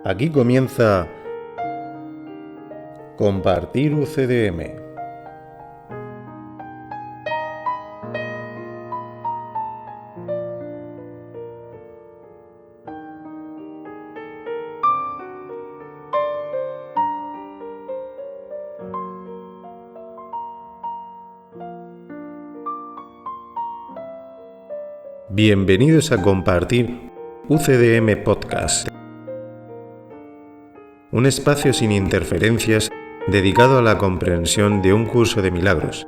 Aquí comienza Compartir UCDM. Bienvenidos a Compartir UCDM Podcast, un espacio sin interferencias dedicado a la comprensión de un curso de milagros,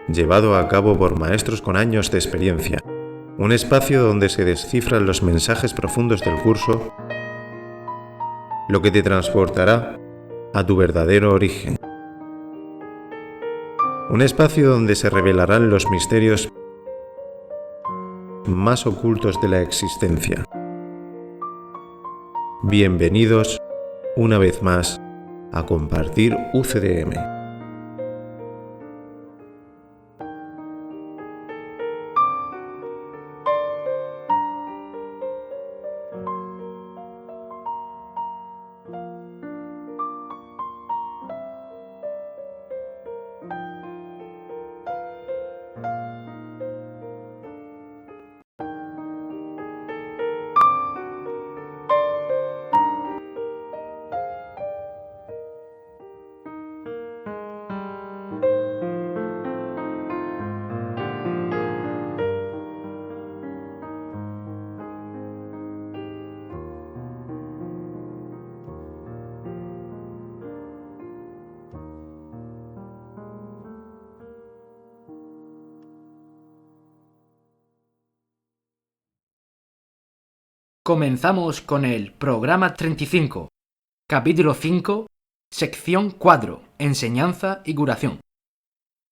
llevado a cabo por maestros con años de experiencia, un espacio donde se descifran los mensajes profundos del curso, lo que te transportará a tu verdadero origen. Un espacio donde se revelarán los misterios más ocultos de la existencia. Bienvenidos una vez más a Compartir UCDM. Comenzamos con el programa 35, capítulo 5, sección 4, enseñanza y curación.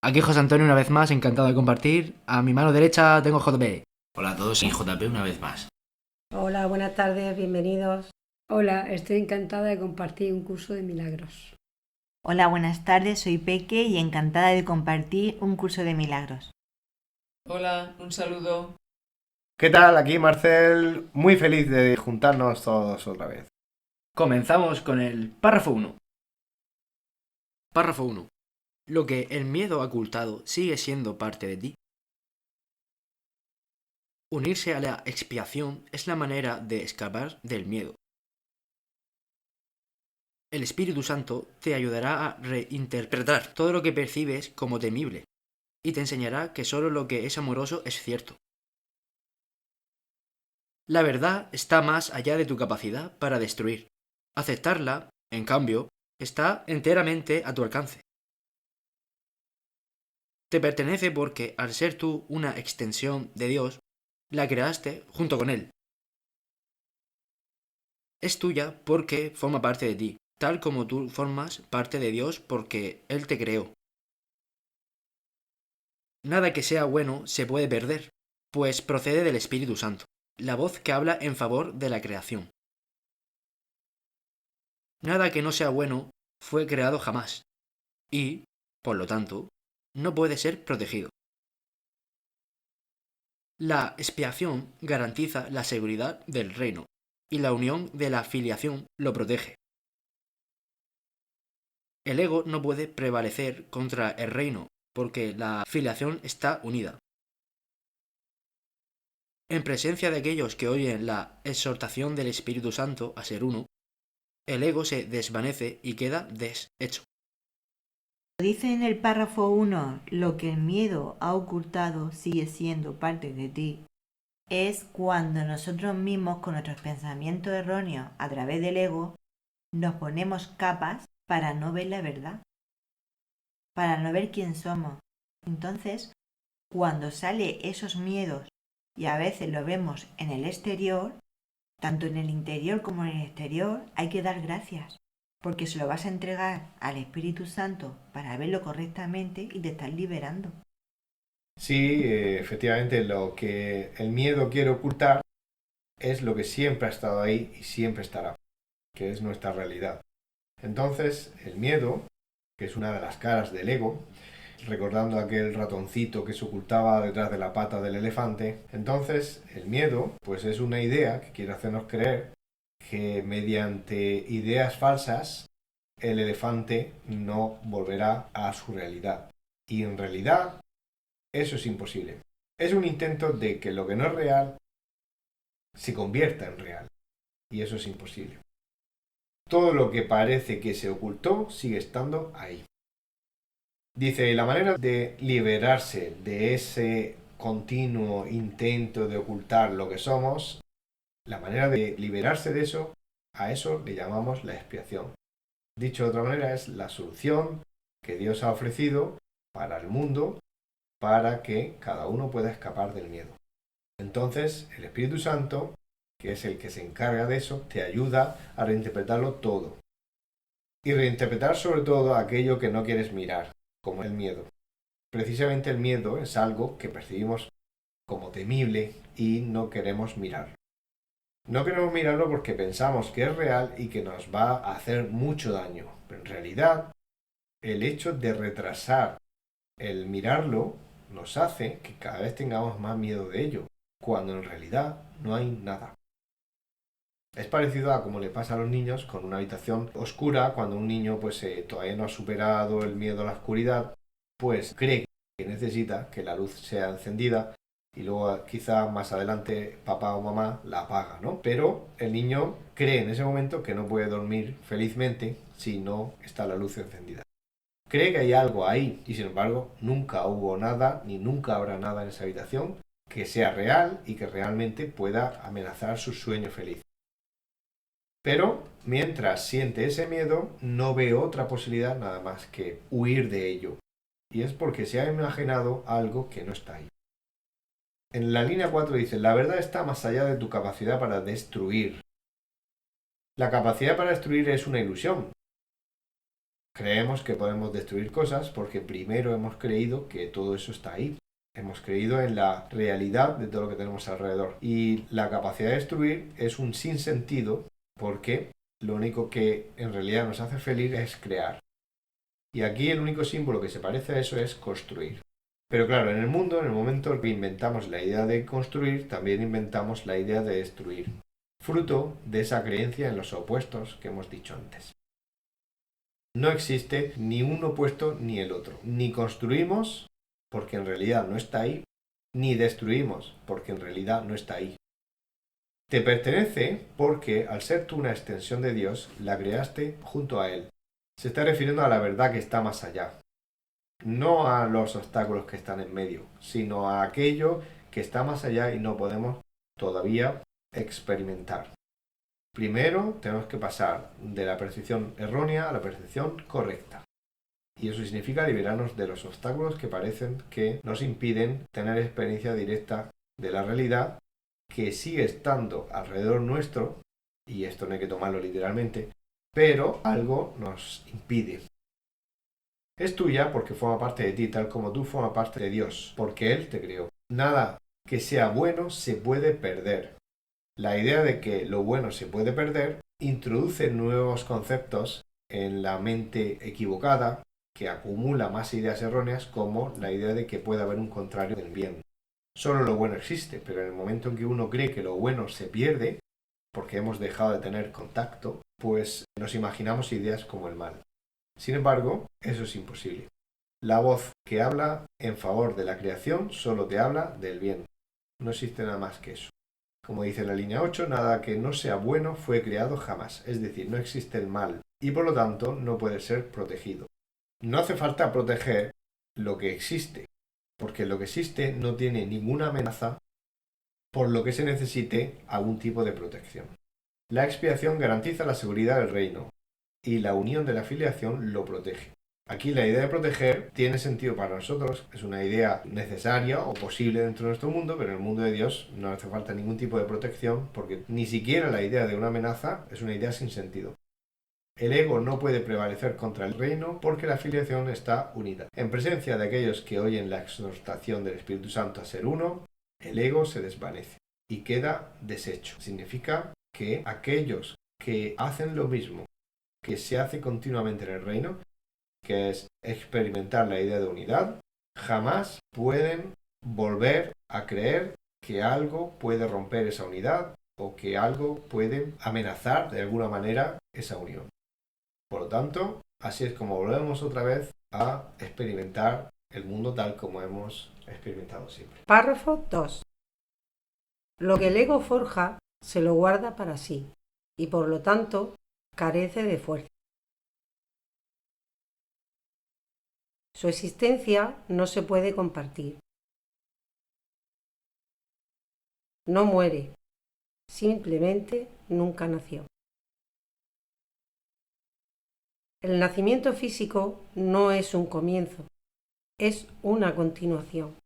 Aquí José Antonio una vez más, encantado de compartir. A mi mano derecha tengo JP. Hola a todos y JP una vez más. Hola, buenas tardes, bienvenidos. Hola, estoy encantada de compartir un curso de milagros. Hola, buenas tardes, soy Peque y encantada de compartir un curso de milagros. Hola, un saludo. ¿Qué tal? Aquí Marcel, muy feliz de juntarnos todos otra vez. Comenzamos con el párrafo 1. Párrafo 1. Lo que el miedo ha ocultado sigue siendo parte de ti. Unirse a la expiación es la manera de escapar del miedo. El Espíritu Santo te ayudará a reinterpretar todo lo que percibes como temible y te enseñará que solo lo que es amoroso es cierto. La verdad está más allá de tu capacidad para destruir. Aceptarla, en cambio, está enteramente a tu alcance. Te pertenece porque, al ser tú una extensión de Dios, la creaste junto con Él. Es tuya porque forma parte de ti, tal como tú formas parte de Dios porque Él te creó. Nada que sea bueno se puede perder, pues procede del Espíritu Santo, la voz que habla en favor de la creación. Nada que no sea bueno fue creado jamás, y, por lo tanto, no puede ser protegido. La expiación garantiza la seguridad del reino, y la unión de la filiación lo protege. El ego no puede prevalecer contra el reino, porque la filiación está unida. En presencia de aquellos que oyen la exhortación del Espíritu Santo a ser uno, el ego se desvanece y queda deshecho. Dice en el párrafo 1, lo que el miedo ha ocultado sigue siendo parte de ti. Es cuando nosotros mismos, con nuestros pensamientos erróneos a través del ego, nos ponemos capas para no ver la verdad, para no ver quién somos. Entonces, cuando salen esos miedos y a veces lo vemos en el exterior, tanto en el interior como en el exterior, hay que dar gracias, porque se lo vas a entregar al Espíritu Santo para verlo correctamente y te estás liberando. Sí, efectivamente, lo que el miedo quiere ocultar es lo que siempre ha estado ahí y siempre estará, que es nuestra realidad. Entonces, el miedo, que es una de las caras del ego, recordando aquel ratoncito que se ocultaba detrás de la pata del elefante. Entonces, el miedo, pues es una idea que quiere hacernos creer que mediante ideas falsas el elefante no volverá a su realidad. Y en realidad, eso es imposible. Es un intento de que lo que no es real se convierta en real. Y eso es imposible. Todo lo que parece que se ocultó sigue estando ahí. Dice, la manera de liberarse de ese continuo intento de ocultar lo que somos, la manera de liberarse de eso, a eso le llamamos la expiación. Dicho de otra manera, es la solución que Dios ha ofrecido para el mundo para que cada uno pueda escapar del miedo. Entonces, el Espíritu Santo, que es el que se encarga de eso, te ayuda a reinterpretarlo todo. Y reinterpretar sobre todo aquello que no quieres mirar, como el miedo. Precisamente el miedo es algo que percibimos como temible y no queremos mirarlo. No queremos mirarlo porque pensamos que es real y que nos va a hacer mucho daño. Pero en realidad, el hecho de retrasar el mirarlo nos hace que cada vez tengamos más miedo de ello, cuando en realidad no hay nada. Es parecido a como le pasa a los niños con una habitación oscura, cuando un niño pues todavía no ha superado el miedo a la oscuridad, pues cree que necesita que la luz sea encendida y luego quizá más adelante papá o mamá la apaga, ¿no? Pero el niño cree en ese momento que no puede dormir felizmente si no está la luz encendida. Cree que hay algo ahí y sin embargo nunca hubo nada ni nunca habrá nada en esa habitación que sea real y que realmente pueda amenazar su sueño feliz. Pero mientras siente ese miedo, no ve otra posibilidad nada más que huir de ello. Y es porque se ha imaginado algo que no está ahí. En la línea 4 dice, la verdad está más allá de tu capacidad para destruir. La capacidad para destruir es una ilusión. Creemos que podemos destruir cosas porque primero hemos creído que todo eso está ahí. Hemos creído en la realidad de todo lo que tenemos alrededor. Y la capacidad de destruir es un sinsentido porque lo único que en realidad nos hace feliz es crear. Y aquí el único símbolo que se parece a eso es construir. Pero claro, en el mundo, en el momento que inventamos la idea de construir, también inventamos la idea de destruir, fruto de esa creencia en los opuestos que hemos dicho antes. No existe ni un opuesto ni el otro. Ni construimos, porque en realidad no está ahí, ni destruimos, porque en realidad no está ahí. Te pertenece porque, al ser tú una extensión de Dios, la creaste junto a Él. Se está refiriendo a la verdad que está más allá. No a los obstáculos que están en medio, sino a aquello que está más allá y no podemos todavía experimentar. Primero tenemos que pasar de la percepción errónea a la percepción correcta. Y eso significa liberarnos de los obstáculos que parecen que nos impiden tener experiencia directa de la realidad que sigue estando alrededor nuestro, y esto no hay que tomarlo literalmente, pero algo nos impide. Es tuya porque forma parte de ti, tal como tú formas parte de Dios, porque Él te creó. Nada que sea bueno se puede perder. La idea de que lo bueno se puede perder introduce nuevos conceptos en la mente equivocada, que acumula más ideas erróneas, como la idea de que puede haber un contrario del bien. Solo lo bueno existe, pero en el momento en que uno cree que lo bueno se pierde, porque hemos dejado de tener contacto, pues nos imaginamos ideas como el mal. Sin embargo, eso es imposible. La voz que habla en favor de la creación solo te habla del bien. No existe nada más que eso. Como dice la línea 8, nada que no sea bueno fue creado jamás, es decir, no existe el mal y por lo tanto no puede ser protegido. No hace falta proteger lo que existe, porque lo que existe no tiene ninguna amenaza, por lo que se necesite algún tipo de protección. La expiación garantiza la seguridad del reino y la unión de la filiación lo protege. Aquí la idea de proteger tiene sentido para nosotros, es una idea necesaria o posible dentro de nuestro mundo, pero en el mundo de Dios no hace falta ningún tipo de protección porque ni siquiera la idea de una amenaza es una idea sin sentido. El ego no puede prevalecer contra el reino porque la filiación está unida. En presencia de aquellos que oyen la exhortación del Espíritu Santo a ser uno, el ego se desvanece y queda deshecho. Significa que aquellos que hacen lo mismo que se hace continuamente en el reino, que es experimentar la idea de unidad, jamás pueden volver a creer que algo puede romper esa unidad o que algo puede amenazar de alguna manera esa unión. Por lo tanto, así es como volvemos otra vez a experimentar el mundo tal como hemos experimentado siempre. Párrafo 2. Lo que el ego forja se lo guarda para sí y por lo tanto carece de fuerza. Su existencia no se puede compartir. No muere, simplemente nunca nació. El nacimiento físico no es un comienzo, es una continuación.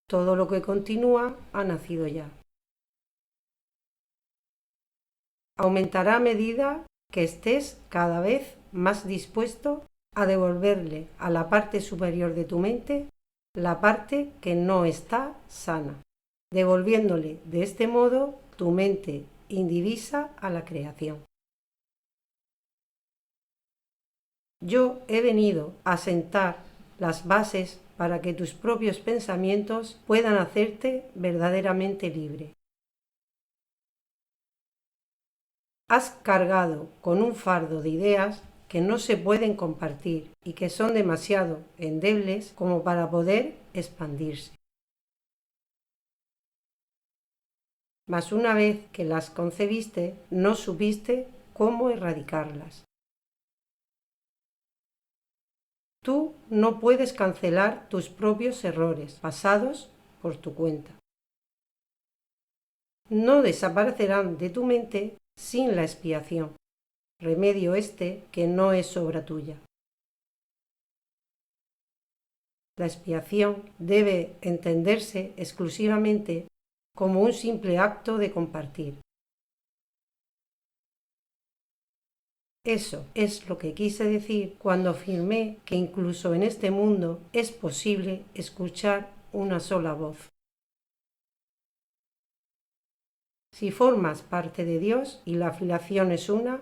Todo lo que continúa ha nacido ya. Aumentará a medida que estés cada vez más dispuesto a devolverle a la parte superior de tu mente la parte que no está sana, devolviéndole de este modo tu mente indivisa a la creación. Yo he venido a sentar las bases para que tus propios pensamientos puedan hacerte verdaderamente libre. Has cargado con un fardo de ideas que no se pueden compartir y que son demasiado endebles como para poder expandirse. Mas una vez que las concebiste, no supiste cómo erradicarlas. Tú no puedes cancelar tus propios errores pasados por tu cuenta. No desaparecerán de tu mente sin la expiación, remedio este que no es obra tuya. La expiación debe entenderse exclusivamente como un simple acto de compartir. Eso es lo que quise decir cuando afirmé que incluso en este mundo es posible escuchar una sola voz. Si formas parte de Dios y la filiación es una,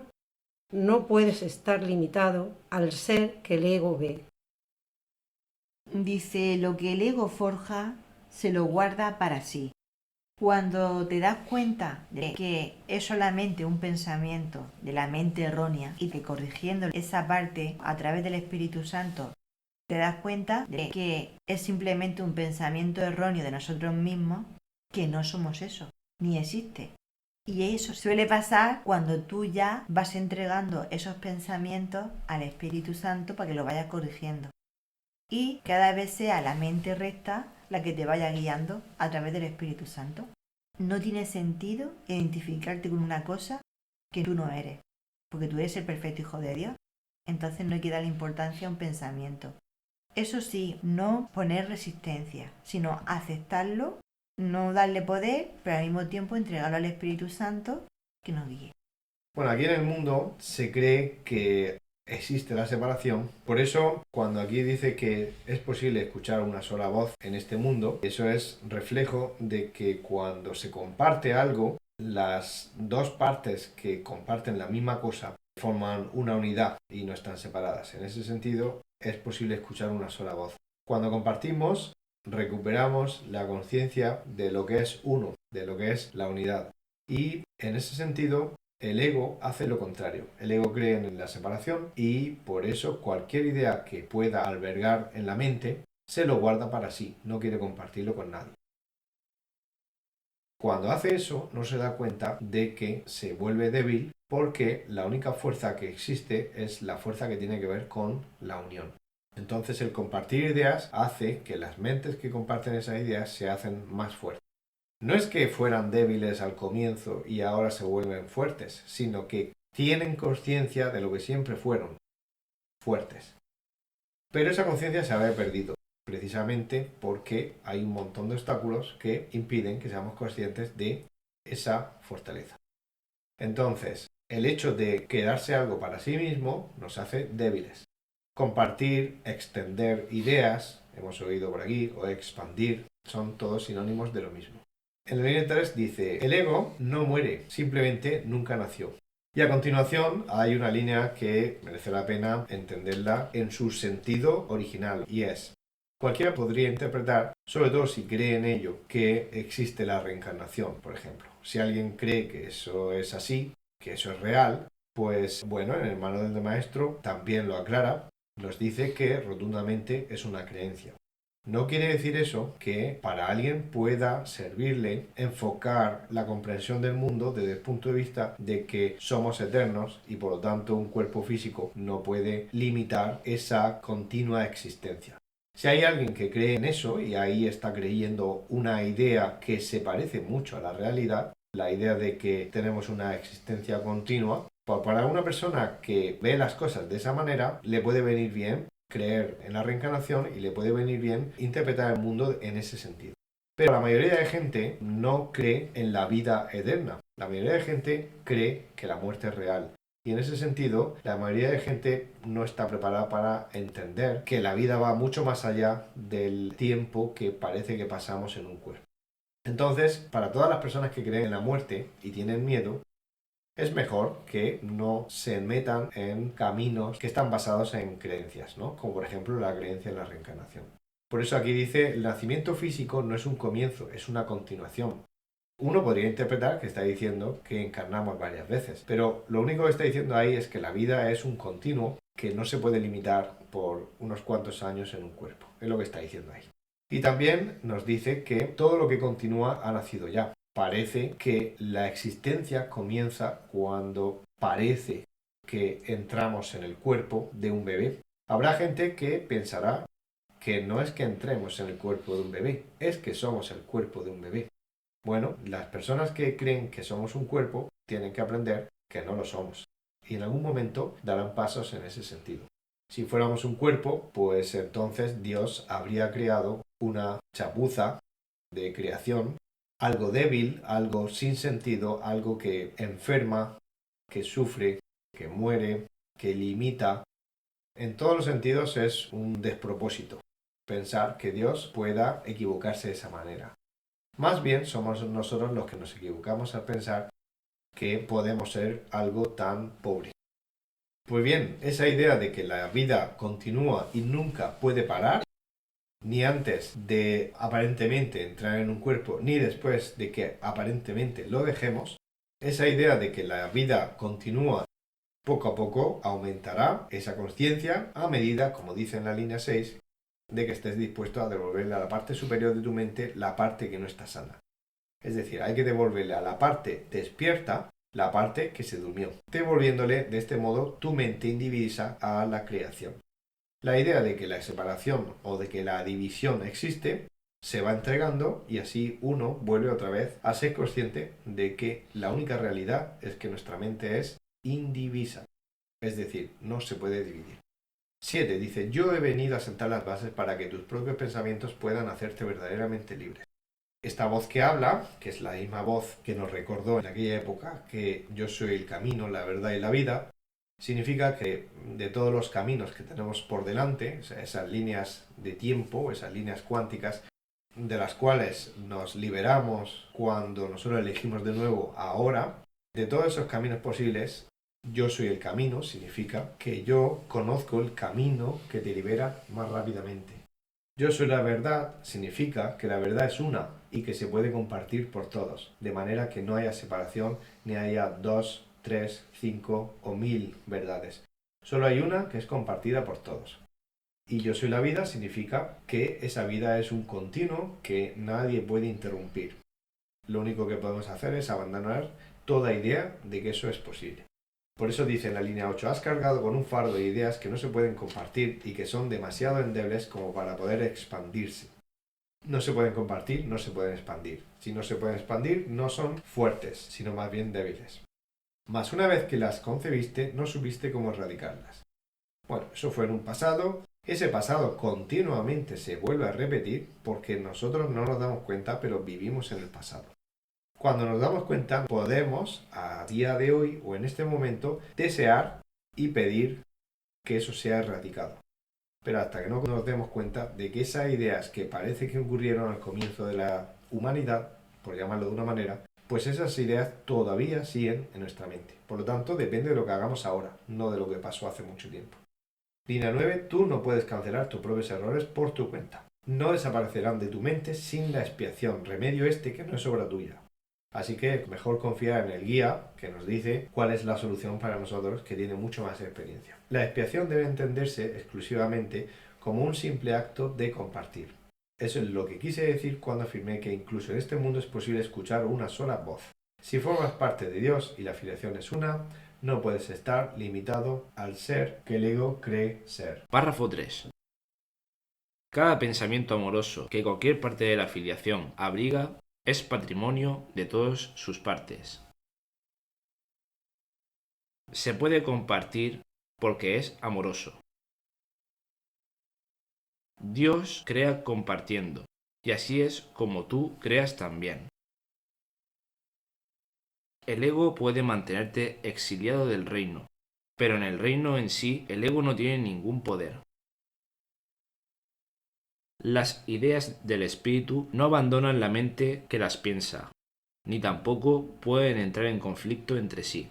no puedes estar limitado al ser que el ego ve. Dice, lo que el ego forja se lo guarda para sí. Cuando te das cuenta de que es solamente un pensamiento de la mente errónea y que corrigiendo esa parte a través del Espíritu Santo, te das cuenta de que es simplemente un pensamiento erróneo de nosotros mismos, que no somos eso, ni existe. Y eso suele pasar cuando tú ya vas entregando esos pensamientos al Espíritu Santo para que lo vayas corrigiendo. Y cada vez sea la mente recta la que te vaya guiando a través del Espíritu Santo. No tiene sentido identificarte con una cosa que tú no eres, porque tú eres el perfecto Hijo de Dios. Entonces no hay que darle importancia a un pensamiento. Eso sí, no poner resistencia, sino aceptarlo, no darle poder, pero al mismo tiempo entregarlo al Espíritu Santo que nos guíe. Bueno, aquí en el mundo se cree que existe la separación. Por eso, cuando aquí dice que es posible escuchar una sola voz en este mundo, eso es reflejo de que cuando se comparte algo, las dos partes que comparten la misma cosa forman una unidad y no están separadas. En ese sentido, es posible escuchar una sola voz. Cuando compartimos, recuperamos la conciencia de lo que es uno, de lo que es la unidad. Y en ese sentido, el ego hace lo contrario. El ego cree en la separación y por eso cualquier idea que pueda albergar en la mente se lo guarda para sí, no quiere compartirlo con nadie. Cuando hace eso no se da cuenta de que se vuelve débil porque la única fuerza que existe es la fuerza que tiene que ver con la unión. Entonces el compartir ideas hace que las mentes que comparten esas ideas se hacen más fuertes. No es que fueran débiles al comienzo y ahora se vuelven fuertes, sino que tienen conciencia de lo que siempre fueron, fuertes. Pero esa conciencia se había perdido, precisamente porque hay un montón de obstáculos que impiden que seamos conscientes de esa fortaleza. Entonces, el hecho de quedarse algo para sí mismo nos hace débiles. Compartir, extender ideas, hemos oído por aquí, o expandir, son todos sinónimos de lo mismo. En la línea 3 dice, el ego no muere, simplemente nunca nació. Y a continuación hay una línea que merece la pena entenderla en su sentido original, y es: cualquiera podría interpretar, sobre todo si cree en ello, que existe la reencarnación, por ejemplo. Si alguien cree que eso es así, que eso es real, pues bueno, en el manual del maestro también lo aclara, nos dice que rotundamente es una creencia. No quiere decir eso que para alguien pueda servirle enfocar la comprensión del mundo desde el punto de vista de que somos eternos y por lo tanto un cuerpo físico no puede limitar esa continua existencia. Si hay alguien que cree en eso y ahí está creyendo una idea que se parece mucho a la realidad, la idea de que tenemos una existencia continua, pues para una persona que ve las cosas de esa manera le puede venir bien creer en la reencarnación y le puede venir bien interpretar el mundo en ese sentido. Pero la mayoría de gente no cree en la vida eterna. La mayoría de gente cree que la muerte es real. Y en ese sentido, la mayoría de gente no está preparada para entender que la vida va mucho más allá del tiempo que parece que pasamos en un cuerpo. Entonces, para todas las personas que creen en la muerte y tienen miedo, es mejor que no se metan en caminos que están basados en creencias, ¿no? Como por ejemplo la creencia en la reencarnación. Por eso aquí dice: el nacimiento físico no es un comienzo, es una continuación. Uno podría interpretar que está diciendo que encarnamos varias veces, pero lo único que está diciendo ahí es que la vida es un continuo que no se puede limitar por unos cuantos años en un cuerpo. Es lo que está diciendo ahí. Y también nos dice que todo lo que continúa ha nacido ya. Parece que la existencia comienza cuando parece que entramos en el cuerpo de un bebé. Habrá gente que pensará que no es que entremos en el cuerpo de un bebé, es que somos el cuerpo de un bebé. Bueno, las personas que creen que somos un cuerpo tienen que aprender que no lo somos. Y en algún momento darán pasos en ese sentido. Si fuéramos un cuerpo, pues entonces Dios habría creado una chapuza de creación, algo débil, algo sin sentido, algo que enferma, que sufre, que muere, que limita. En todos los sentidos es un despropósito pensar que Dios pueda equivocarse de esa manera. Más bien somos nosotros los que nos equivocamos al pensar que podemos ser algo tan pobre. Pues bien, esa idea de que la vida continúa y nunca puede parar, ni antes de aparentemente entrar en un cuerpo, ni después de que aparentemente lo dejemos, esa idea de que la vida continúa poco a poco aumentará esa conciencia a medida, como dice en la línea 6, de que estés dispuesto a devolverle a la parte superior de tu mente la parte que no está sana. Es decir, hay que devolverle a la parte despierta la parte que se durmió, devolviéndole de este modo tu mente indivisa a la creación. La idea de que la separación o de que la división existe se va entregando y así uno vuelve otra vez a ser consciente de que la única realidad es que nuestra mente es indivisa, es decir, no se puede dividir. 7. Dice: yo he venido a sentar las bases para que tus propios pensamientos puedan hacerte verdaderamente libres. Esta voz que habla, que es la misma voz que nos recordó en aquella época que yo soy el camino, la verdad y la vida, significa que de todos los caminos que tenemos por delante, o sea, esas líneas de tiempo, esas líneas cuánticas, de las cuales nos liberamos cuando nosotros elegimos de nuevo ahora, de todos esos caminos posibles, yo soy el camino, significa que yo conozco el camino que te libera más rápidamente. Yo soy la verdad, significa que la verdad es una y que se puede compartir por todos, de manera que no haya separación ni haya 2, 3, 5 o 1000 verdades. Solo hay una que es compartida por todos. Y yo soy la vida significa que esa vida es un continuo que nadie puede interrumpir. Lo único que podemos hacer es abandonar toda idea de que eso es posible. Por eso dice en la línea 8: has cargado con un fardo de ideas que no se pueden compartir y que son demasiado endebles como para poder expandirse. No se pueden compartir, no se pueden expandir. Si no se pueden expandir, no son fuertes, sino más bien débiles. Mas una vez que las concebiste, no supiste cómo erradicarlas. Bueno, eso fue en un pasado. Ese pasado continuamente se vuelve a repetir porque nosotros no nos damos cuenta, pero vivimos en el pasado. Cuando nos damos cuenta, podemos, a día de hoy o en este momento, desear y pedir que eso sea erradicado. Pero hasta que no nos demos cuenta de que esas ideas que parece que ocurrieron al comienzo de la humanidad, por llamarlo de una manera, pues esas ideas todavía siguen en nuestra mente. Por lo tanto, depende de lo que hagamos ahora, no de lo que pasó hace mucho tiempo. Línea 9. Tú no puedes cancelar tus propios errores por tu cuenta. No desaparecerán de tu mente sin la expiación, remedio que no es obra tuya. Así que mejor confiar en el guía que nos dice cuál es la solución para nosotros, que tiene mucho más experiencia. La expiación debe entenderse exclusivamente como un simple acto de compartir. Eso es lo que quise decir cuando afirmé que incluso en este mundo es posible escuchar una sola voz. Si formas parte de Dios y la filiación es una, no puedes estar limitado al ser que el ego cree ser. Párrafo 3. Cada pensamiento amoroso que cualquier parte de la filiación abriga es patrimonio de todas sus partes. Se puede compartir porque es amoroso. Dios crea compartiendo, y así es como tú creas también. El ego puede mantenerte exiliado del reino, pero en el reino en sí el ego no tiene ningún poder. Las ideas del espíritu no abandonan la mente que las piensa, ni tampoco pueden entrar en conflicto entre sí.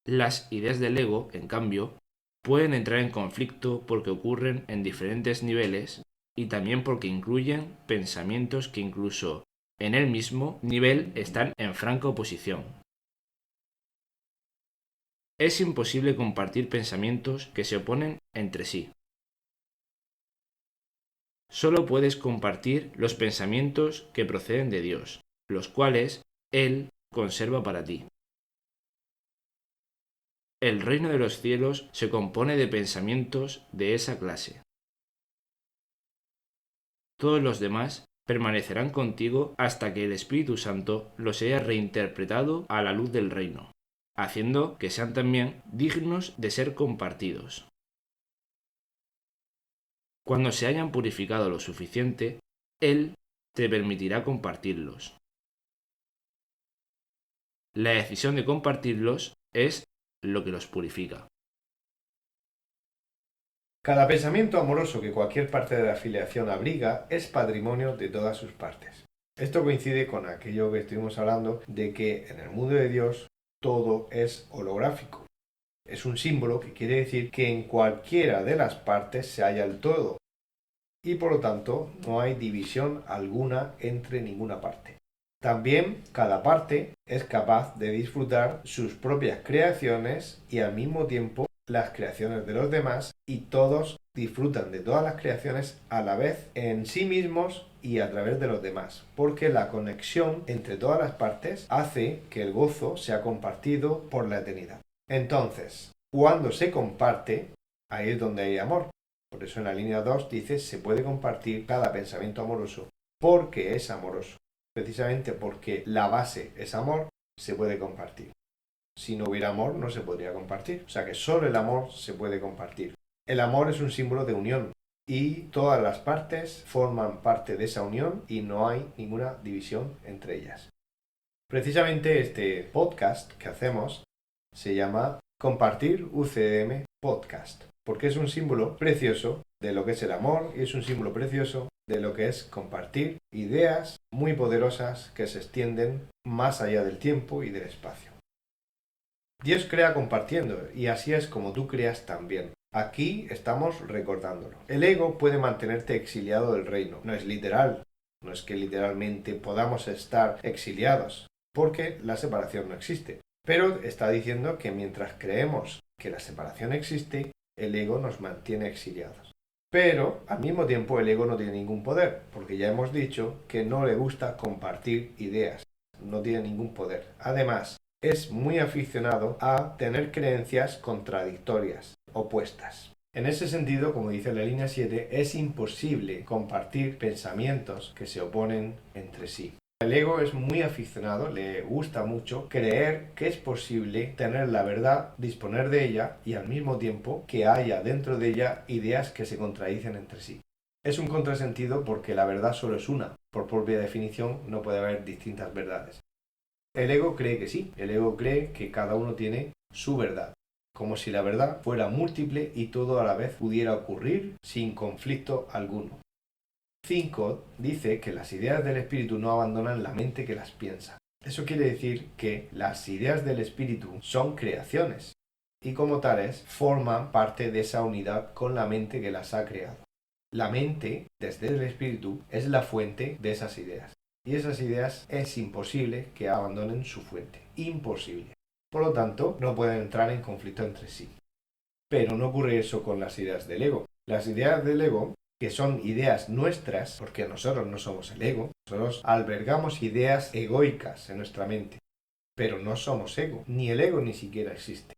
Las ideas del ego, en cambio, pueden entrar en conflicto porque ocurren en diferentes niveles y también porque incluyen pensamientos que incluso en el mismo nivel están en franca oposición. Es imposible compartir pensamientos que se oponen entre sí. Solo puedes compartir los pensamientos que proceden de Dios, los cuales Él conserva para ti. El reino de los cielos se compone de pensamientos de esa clase. Todos los demás permanecerán contigo hasta que el Espíritu Santo los haya reinterpretado a la luz del reino, haciendo que sean también dignos de ser compartidos. Cuando se hayan purificado lo suficiente, Él te permitirá compartirlos. La decisión de compartirlos es lo que los purifica. Cada pensamiento amoroso que cualquier parte de la filiación abriga es patrimonio de todas sus partes. Esto coincide con aquello que estuvimos hablando de que en el mundo de Dios todo es holográfico. Es un símbolo que quiere decir que en cualquiera de las partes se halla el todo y por lo tanto no hay división alguna entre ninguna parte. También cada parte es capaz de disfrutar sus propias creaciones y al mismo tiempo las creaciones de los demás, y todos disfrutan de todas las creaciones a la vez en sí mismos y a través de los demás, porque la conexión entre todas las partes hace que el gozo sea compartido por la eternidad. Entonces, cuando se comparte, ahí es donde hay amor. Por eso en la línea 2 dice, se puede compartir cada pensamiento amoroso porque es amoroso. Precisamente porque la base es amor, se puede compartir. Si no hubiera amor, no se podría compartir. O sea que solo el amor se puede compartir. El amor es un símbolo de unión y todas las partes forman parte de esa unión y no hay ninguna división entre ellas. Precisamente este podcast que hacemos se llama Compartir UCM Podcast, porque es un símbolo precioso de lo que es el amor y es un símbolo precioso de lo que es compartir ideas muy poderosas que se extienden más allá del tiempo y del espacio. Dios crea compartiendo y así es como tú creas también. Aquí estamos recordándolo. El ego puede mantenerte exiliado del reino. No es literal, no es que literalmente podamos estar exiliados, porque la separación no existe. Pero está diciendo que mientras creemos que la separación existe, el ego nos mantiene exiliados. Pero al mismo tiempo el ego no tiene ningún poder, porque ya hemos dicho que no le gusta compartir ideas, no tiene ningún poder. Además, es muy aficionado a tener creencias contradictorias, opuestas. En ese sentido, como dice la línea 7, es imposible compartir pensamientos que se oponen entre sí. El ego es muy aficionado, le gusta mucho creer que es posible tener la verdad, disponer de ella y al mismo tiempo que haya dentro de ella ideas que se contradicen entre sí. Es un contrasentido porque la verdad solo es una. Por propia definición no puede haber distintas verdades. El ego cree que sí, el ego cree que cada uno tiene su verdad, como si la verdad fuera múltiple y todo a la vez pudiera ocurrir sin conflicto alguno. 5 dice que las ideas del espíritu no abandonan la mente que las piensa. Eso quiere decir que las ideas del espíritu son creaciones y como tales forman parte de esa unidad con la mente que las ha creado. La mente, desde el espíritu, es la fuente de esas ideas. Y esas ideas es imposible que abandonen su fuente. Imposible. Por lo tanto, no pueden entrar en conflicto entre sí. Pero no ocurre eso con las ideas del ego. Las ideas del ego, que son ideas nuestras, porque nosotros no somos el ego, nosotros albergamos ideas egoicas en nuestra mente, pero no somos ego, ni el ego ni siquiera existe.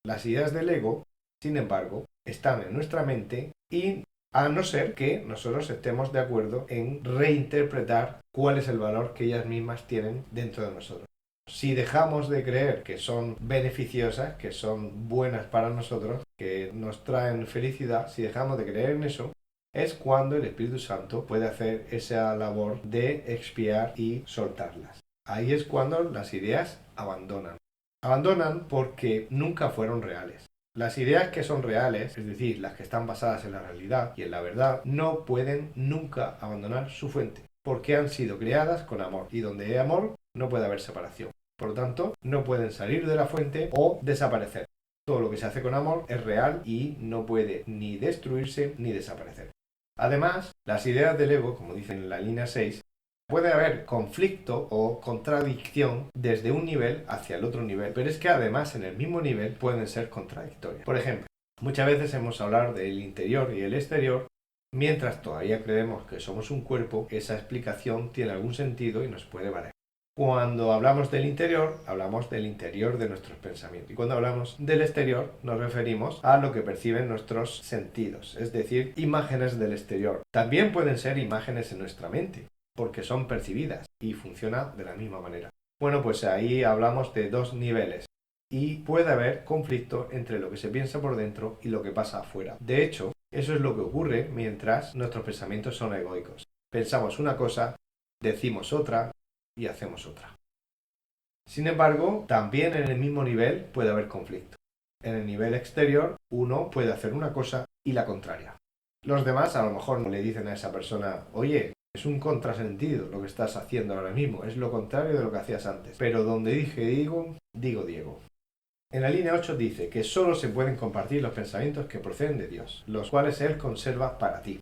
Las ideas del ego, sin embargo, están en nuestra mente y a no ser que nosotros estemos de acuerdo en reinterpretar cuál es el valor que ellas mismas tienen dentro de nosotros. Si dejamos de creer que son beneficiosas, que son buenas para nosotros, que nos traen felicidad, si dejamos de creer en eso, es cuando el Espíritu Santo puede hacer esa labor de expiar y soltarlas. Ahí es cuando las ideas abandonan. Abandonan porque nunca fueron reales. Las ideas que son reales, es decir, las que están basadas en la realidad y en la verdad, no pueden nunca abandonar su fuente, porque han sido creadas con amor, y donde hay amor no puede haber separación. Por lo tanto, no pueden salir de la fuente o desaparecer. Todo lo que se hace con amor es real y no puede ni destruirse ni desaparecer. Además, las ideas del ego, como dicen en la línea 6, puede haber conflicto o contradicción desde un nivel hacia el otro nivel, pero es que además en el mismo nivel pueden ser contradictorias. Por ejemplo, muchas veces hemos hablado del interior y el exterior, mientras todavía creemos que somos un cuerpo, esa explicación tiene algún sentido y nos puede valer. Cuando hablamos del interior de nuestros pensamientos. Y cuando hablamos del exterior, nos referimos a lo que perciben nuestros sentidos, es decir, imágenes del exterior. También pueden ser imágenes en nuestra mente, porque son percibidas y funciona de la misma manera. Bueno, pues ahí hablamos de dos niveles y puede haber conflicto entre lo que se piensa por dentro y lo que pasa afuera. De hecho, eso es lo que ocurre mientras nuestros pensamientos son egoicos. Pensamos una cosa, decimos otra y hacemos otra. Sin embargo, también en el mismo nivel puede haber conflicto. En el nivel exterior, uno puede hacer una cosa y la contraria. Los demás a lo mejor no le dicen a esa persona, oye, es un contrasentido lo que estás haciendo ahora mismo, es lo contrario de lo que hacías antes. Pero donde dije digo, digo Diego. En la línea 8 dice que solo se pueden compartir los pensamientos que proceden de Dios, los cuales Él conserva para ti.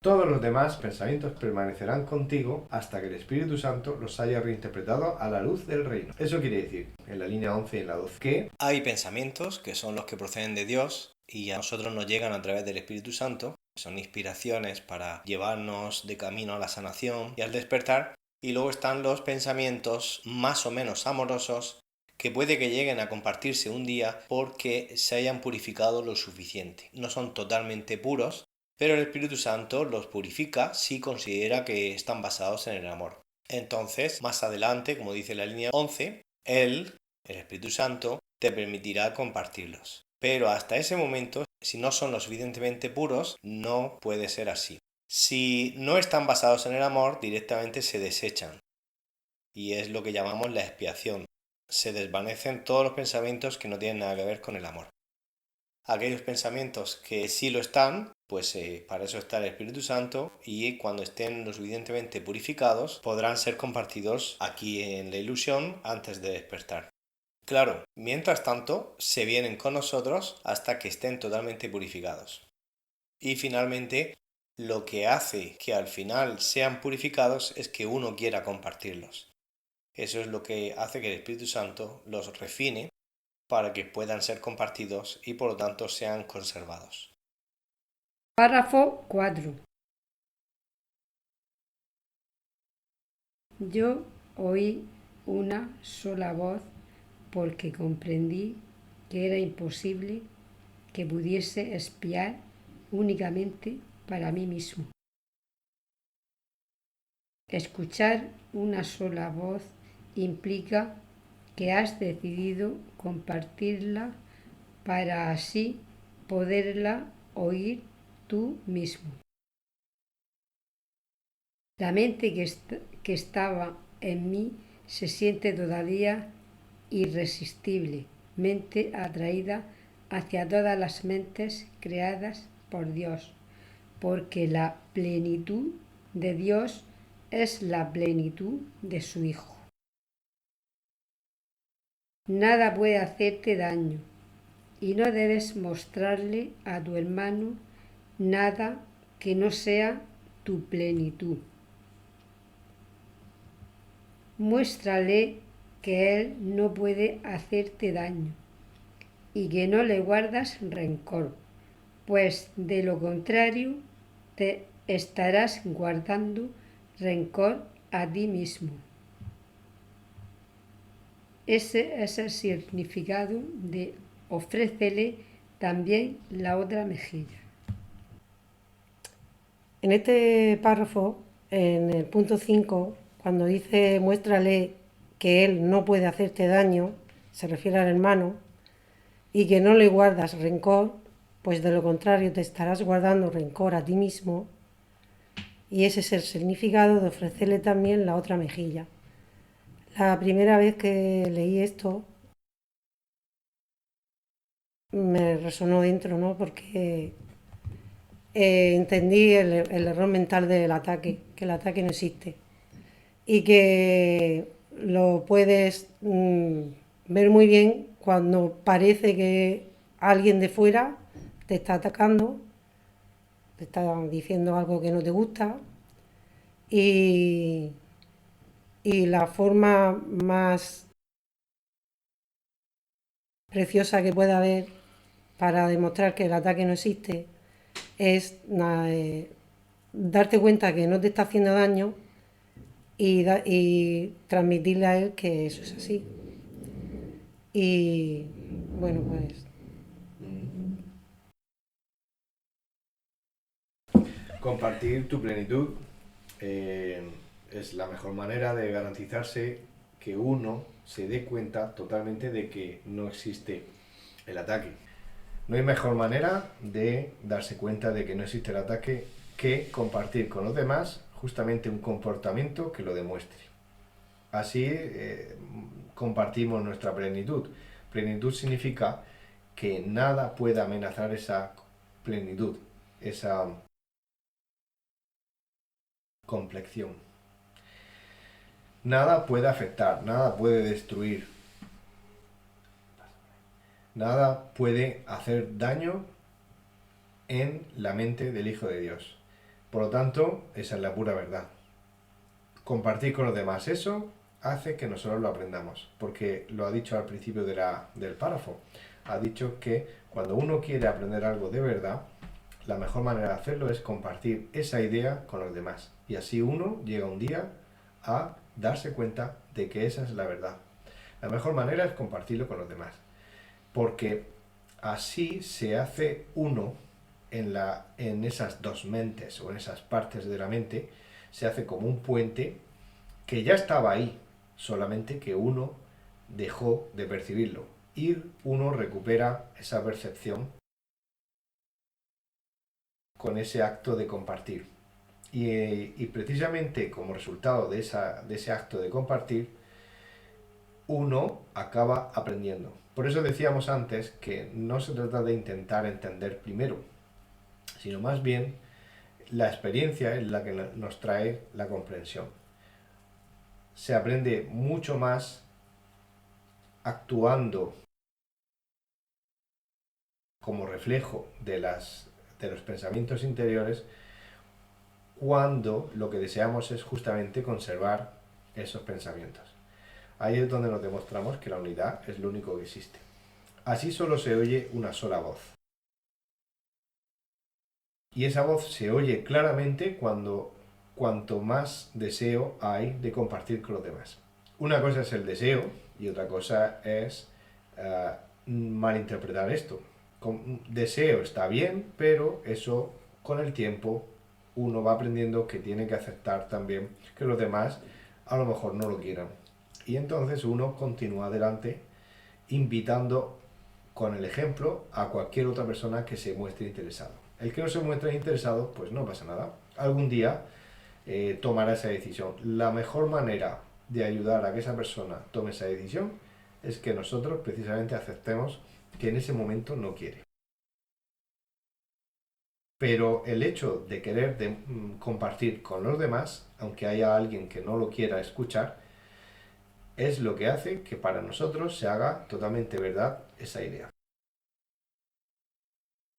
Todos los demás pensamientos permanecerán contigo hasta que el Espíritu Santo los haya reinterpretado a la luz del reino. Eso quiere decir, en la línea 11 y en la 12, que hay pensamientos que son los que proceden de Dios y a nosotros nos llegan a través del Espíritu Santo. Son inspiraciones para llevarnos de camino a la sanación y al despertar. Y luego están los pensamientos más o menos amorosos que puede que lleguen a compartirse un día porque se hayan purificado lo suficiente. No son totalmente puros, pero el Espíritu Santo los purifica si considera que están basados en el amor. Entonces, más adelante, como dice la línea 11, el Espíritu Santo, te permitirá compartirlos. Pero hasta ese momento, si no son lo suficientemente puros, no puede ser así. Si no están basados en el amor, directamente se desechan. Y es lo que llamamos la expiación. Se desvanecen todos los pensamientos que no tienen nada que ver con el amor. Aquellos pensamientos que sí lo están, pues para eso está el Espíritu Santo, y cuando estén lo suficientemente purificados podrán ser compartidos aquí en la ilusión antes de despertar. Claro, mientras tanto se vienen con nosotros hasta que estén totalmente purificados. Y finalmente, lo que hace que al final sean purificados es que uno quiera compartirlos. Eso es lo que hace que el Espíritu Santo los refine para que puedan ser compartidos y por lo tanto sean conservados. Párrafo 4. Yo oí una sola voz porque comprendí que era imposible que pudiese expiar únicamente para mí mismo. Escuchar una sola voz implica que has decidido compartirla para así poderla oír tú mismo. La mente que estaba en mí se siente todavía irresistiblemente atraída hacia todas las mentes creadas por Dios, porque la plenitud de Dios es la plenitud de su Hijo. Nada puede hacerte daño y no debes mostrarle a tu hermano nada que no sea tu plenitud. Muéstrale que Él no puede hacerte daño y que no le guardas rencor, pues de lo contrario te estarás guardando rencor a ti mismo. Ese es el significado de ofrécele también la otra mejilla. En este párrafo, en el punto 5, cuando dice muéstrale que él no puede hacerte daño, se refiere al hermano, y que no le guardas rencor, pues de lo contrario te estarás guardando rencor a ti mismo, y ese es el significado de ofrecerle también la otra mejilla. La primera vez que leí esto me resonó dentro, ¿no? Porque entendí el error mental del ataque, que el ataque no existe y que lo puedes ver muy bien cuando parece que alguien de fuera te está atacando, te está diciendo algo que no te gusta y la forma más preciosa que pueda haber para demostrar que el ataque no existe es darte cuenta que no te está haciendo daño y transmitirle a él que eso es así. Y bueno, pues compartir tu plenitud es la mejor manera de garantizarse que uno se dé cuenta totalmente de que no existe el ataque. No hay mejor manera de darse cuenta de que no existe el ataque que compartir con los demás justamente un comportamiento que lo demuestre. Así compartimos nuestra plenitud. Plenitud significa que nada puede amenazar esa plenitud, esa complexión. Nada puede afectar, nada puede destruir, nada puede hacer daño en la mente del Hijo de Dios. Por lo tanto, esa es la pura verdad. Compartir con los demás eso hace que nosotros lo aprendamos, porque lo ha dicho al principio del párrafo. Ha dicho que cuando uno quiere aprender algo de verdad, la mejor manera de hacerlo es compartir esa idea con los demás. Y así uno llega un día a darse cuenta de que esa es la verdad. La mejor manera es compartirlo con los demás, porque así se hace uno en esas dos mentes o en esas partes de la mente, se hace como un puente que ya estaba ahí, solamente que uno dejó de percibirlo y uno recupera esa percepción con ese acto de compartir. Y precisamente como resultado de ese acto de compartir, uno acaba aprendiendo. Por eso decíamos antes que no se trata de intentar entender primero, sino más bien la experiencia es la que nos trae la comprensión. Se aprende mucho más actuando como reflejo de los pensamientos interiores, cuando lo que deseamos es justamente conservar esos pensamientos. Ahí es donde nos demostramos que la unidad es lo único que existe. Así solo se oye una sola voz. Y esa voz se oye claramente cuanto más deseo hay de compartir con los demás. Una cosa es el deseo y otra cosa es malinterpretar esto. Deseo está bien, pero eso con el tiempo uno va aprendiendo que tiene que aceptar también que los demás a lo mejor no lo quieran. Y entonces uno continúa adelante invitando con el ejemplo a cualquier otra persona que se muestre interesado. El que no se muestre interesado, pues no pasa nada. Algún día tomará esa decisión. La mejor manera de ayudar a que esa persona tome esa decisión es que nosotros precisamente aceptemos que en ese momento no quiere. Pero el hecho de querer compartir con los demás, aunque haya alguien que no lo quiera escuchar, es lo que hace que para nosotros se haga totalmente verdad esa idea.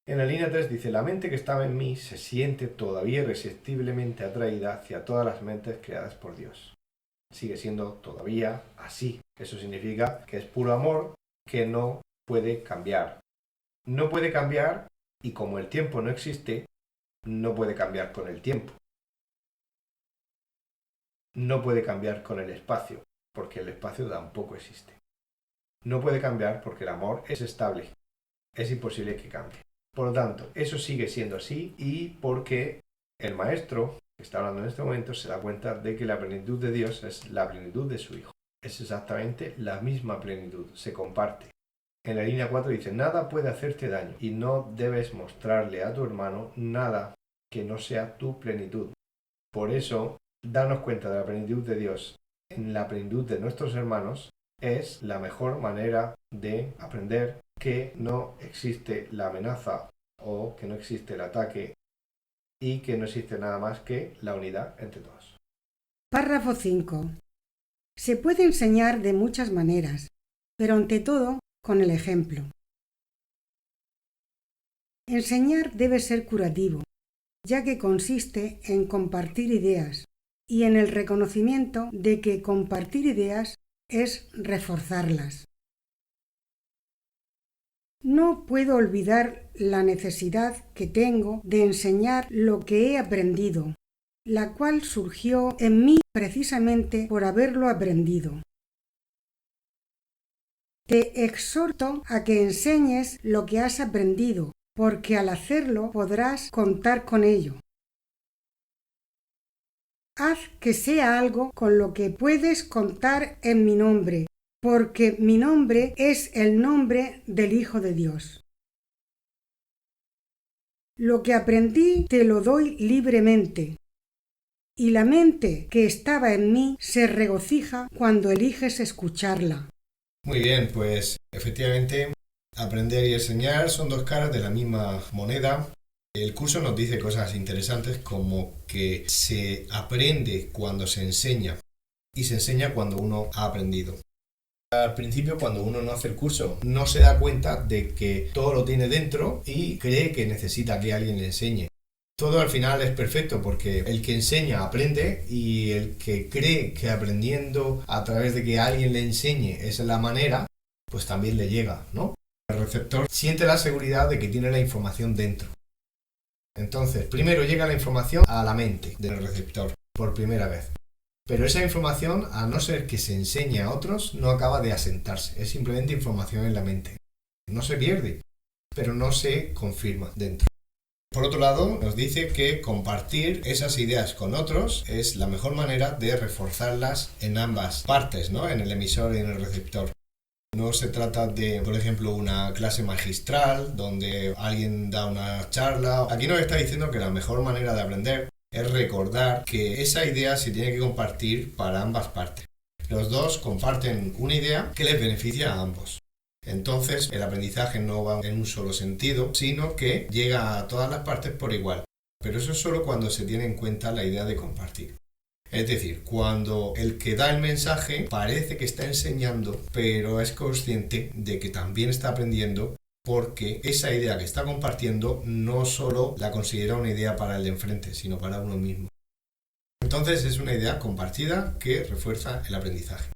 En la línea 3 dice, la mente que estaba en mí se siente todavía irresistiblemente atraída hacia todas las mentes creadas por Dios. Sigue siendo todavía así. Eso significa que es puro amor que no puede cambiar. No puede cambiar y como el tiempo no existe, no puede cambiar con el tiempo. No puede cambiar con el espacio, porque el espacio tampoco existe. No puede cambiar porque el amor es estable. Es imposible que cambie. Por lo tanto, eso sigue siendo así y porque el maestro que está hablando en este momento se da cuenta de que la plenitud de Dios es la plenitud de su Hijo. Es exactamente la misma plenitud, se comparte. En la línea 4 dice, nada puede hacerte daño y no debes mostrarle a tu hermano nada que no sea tu plenitud. Por eso, darnos cuenta de la plenitud de Dios en la plenitud de nuestros hermanos es la mejor manera de aprender que no existe la amenaza o que no existe el ataque y que no existe nada más que la unidad entre todos. Párrafo 5. Se puede enseñar de muchas maneras, pero ante todo con el ejemplo. Enseñar debe ser curativo, ya que consiste en compartir ideas y en el reconocimiento de que compartir ideas es reforzarlas. No puedo olvidar la necesidad que tengo de enseñar lo que he aprendido, la cual surgió en mí precisamente por haberlo aprendido. Te exhorto a que enseñes lo que has aprendido, porque al hacerlo podrás contar con ello. Haz que sea algo con lo que puedes contar en mi nombre, porque mi nombre es el nombre del Hijo de Dios. Lo que aprendí te lo doy libremente, y la mente que estaba en mí se regocija cuando eliges escucharla. Muy bien, pues efectivamente aprender y enseñar son dos caras de la misma moneda. El curso nos dice cosas interesantes como que se aprende cuando se enseña y se enseña cuando uno ha aprendido. Al principio, cuando uno no hace el curso, no se da cuenta de que todo lo tiene dentro y cree que necesita que alguien le enseñe. Todo al final es perfecto porque el que enseña aprende y el que cree que aprendiendo a través de que alguien le enseñe es la manera, pues también le llega, ¿no? El receptor siente la seguridad de que tiene la información dentro. Entonces, primero llega la información a la mente del receptor por primera vez. Pero esa información, a no ser que se enseñe a otros, no acaba de asentarse. Es simplemente información en la mente. No se pierde, pero no se confirma dentro. Por otro lado, nos dice que compartir esas ideas con otros es la mejor manera de reforzarlas en ambas partes, ¿no? En el emisor y en el receptor. No se trata de, por ejemplo, una clase magistral donde alguien da una charla. Aquí nos está diciendo que la mejor manera de aprender es recordar que esa idea se tiene que compartir para ambas partes. Los dos comparten una idea que les beneficia a ambos. Entonces el aprendizaje no va en un solo sentido, sino que llega a todas las partes por igual. Pero eso es solo cuando se tiene en cuenta la idea de compartir. Es decir, cuando el que da el mensaje parece que está enseñando, pero es consciente de que también está aprendiendo, porque esa idea que está compartiendo no solo la considera una idea para el de enfrente, sino para uno mismo. Entonces es una idea compartida que refuerza el aprendizaje.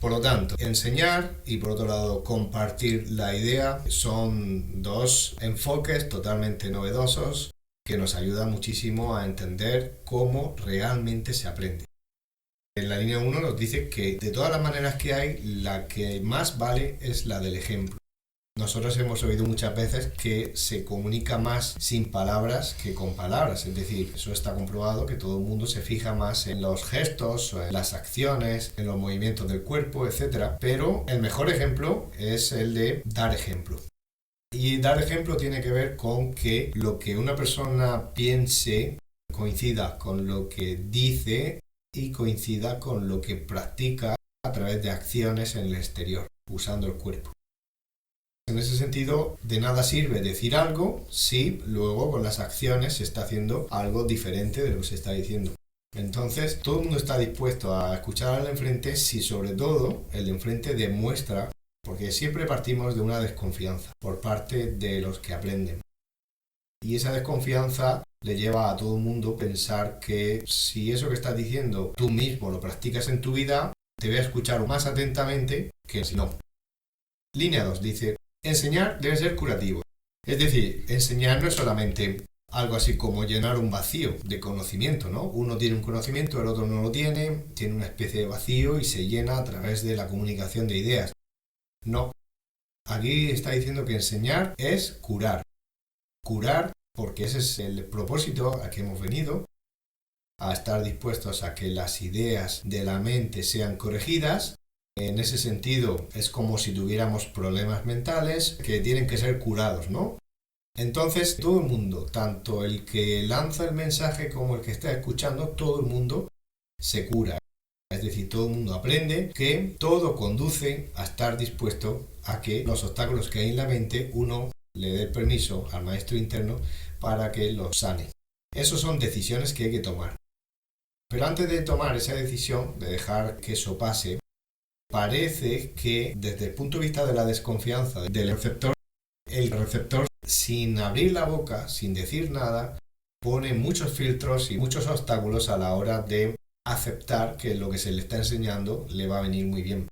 Por lo tanto, enseñar y por otro lado compartir la idea son dos enfoques totalmente novedosos que nos ayudan muchísimo a entender cómo realmente se aprende. En la línea 1 nos dice que de todas las maneras que hay, la que más vale es la del ejemplo. Nosotros hemos oído muchas veces que se comunica más sin palabras que con palabras, es decir, eso está comprobado que todo el mundo se fija más en los gestos, en las acciones, en los movimientos del cuerpo, etc. Pero el mejor ejemplo es el de dar ejemplo. Y dar ejemplo tiene que ver con que lo que una persona piense coincida con lo que dice y coincida con lo que practica a través de acciones en el exterior, usando el cuerpo. En ese sentido, de nada sirve decir algo si luego con las acciones se está haciendo algo diferente de lo que se está diciendo. Entonces, todo el mundo está dispuesto a escuchar al de enfrente si sobre todo el de enfrente demuestra, porque siempre partimos de una desconfianza por parte de los que aprenden. Y esa desconfianza le lleva a todo el mundo a pensar que si eso que estás diciendo tú mismo lo practicas en tu vida, te voy a escuchar más atentamente que si no. Línea 2 dice, enseñar debe ser curativo. Es decir, enseñar no es solamente algo así como llenar un vacío de conocimiento, ¿no? Uno tiene un conocimiento, el otro no lo tiene una especie de vacío y se llena a través de la comunicación de ideas. No. Aquí está diciendo que enseñar es curar. Curar, porque ese es el propósito a que hemos venido, a estar dispuestos a que las ideas de la mente sean corregidas. En ese sentido, es como si tuviéramos problemas mentales que tienen que ser curados, ¿no? Entonces, todo el mundo, tanto el que lanza el mensaje como el que está escuchando, todo el mundo se cura. Es decir, todo el mundo aprende que todo conduce a estar dispuesto a que los obstáculos que hay en la mente, uno le dé el permiso al maestro interno para que los sane. Esas son decisiones que hay que tomar. Pero antes de tomar esa decisión, de dejar que eso pase, parece que desde el punto de vista de la desconfianza del receptor, el receptor, sin abrir la boca, sin decir nada, pone muchos filtros y muchos obstáculos a la hora de aceptar que lo que se le está enseñando le va a venir muy bien.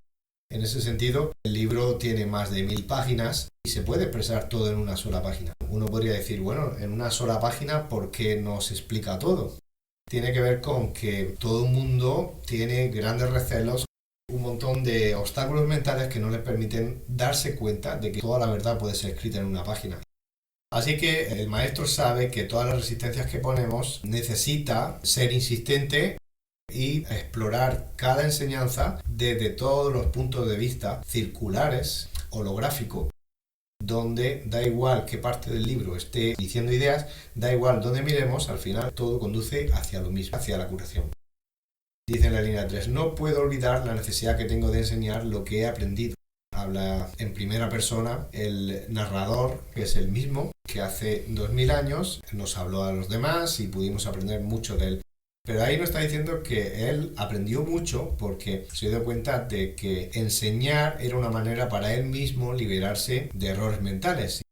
En ese sentido, el libro tiene más de 1000 páginas y se puede expresar todo en una sola página. Uno podría decir, bueno, en una sola página, ¿por qué no se explica todo? Tiene que ver con que todo el mundo tiene grandes recelos, un montón de obstáculos mentales que no les permiten darse cuenta de que toda la verdad puede ser escrita en una página. Así que el maestro sabe que todas las resistencias que ponemos necesita ser insistente y explorar cada enseñanza desde todos los puntos de vista circulares, holográfico, donde da igual qué parte del libro esté diciendo ideas, da igual dónde miremos, al final todo conduce hacia lo mismo, hacia la curación. Dice en la línea 3, no puedo olvidar la necesidad que tengo de enseñar lo que he aprendido. Habla en primera persona el narrador, que es el mismo, que hace 2000 años nos habló a los demás y pudimos aprender mucho de él. Pero ahí nos está diciendo que él aprendió mucho porque se dio cuenta de que enseñar era una manera para él mismo liberarse de errores mentales.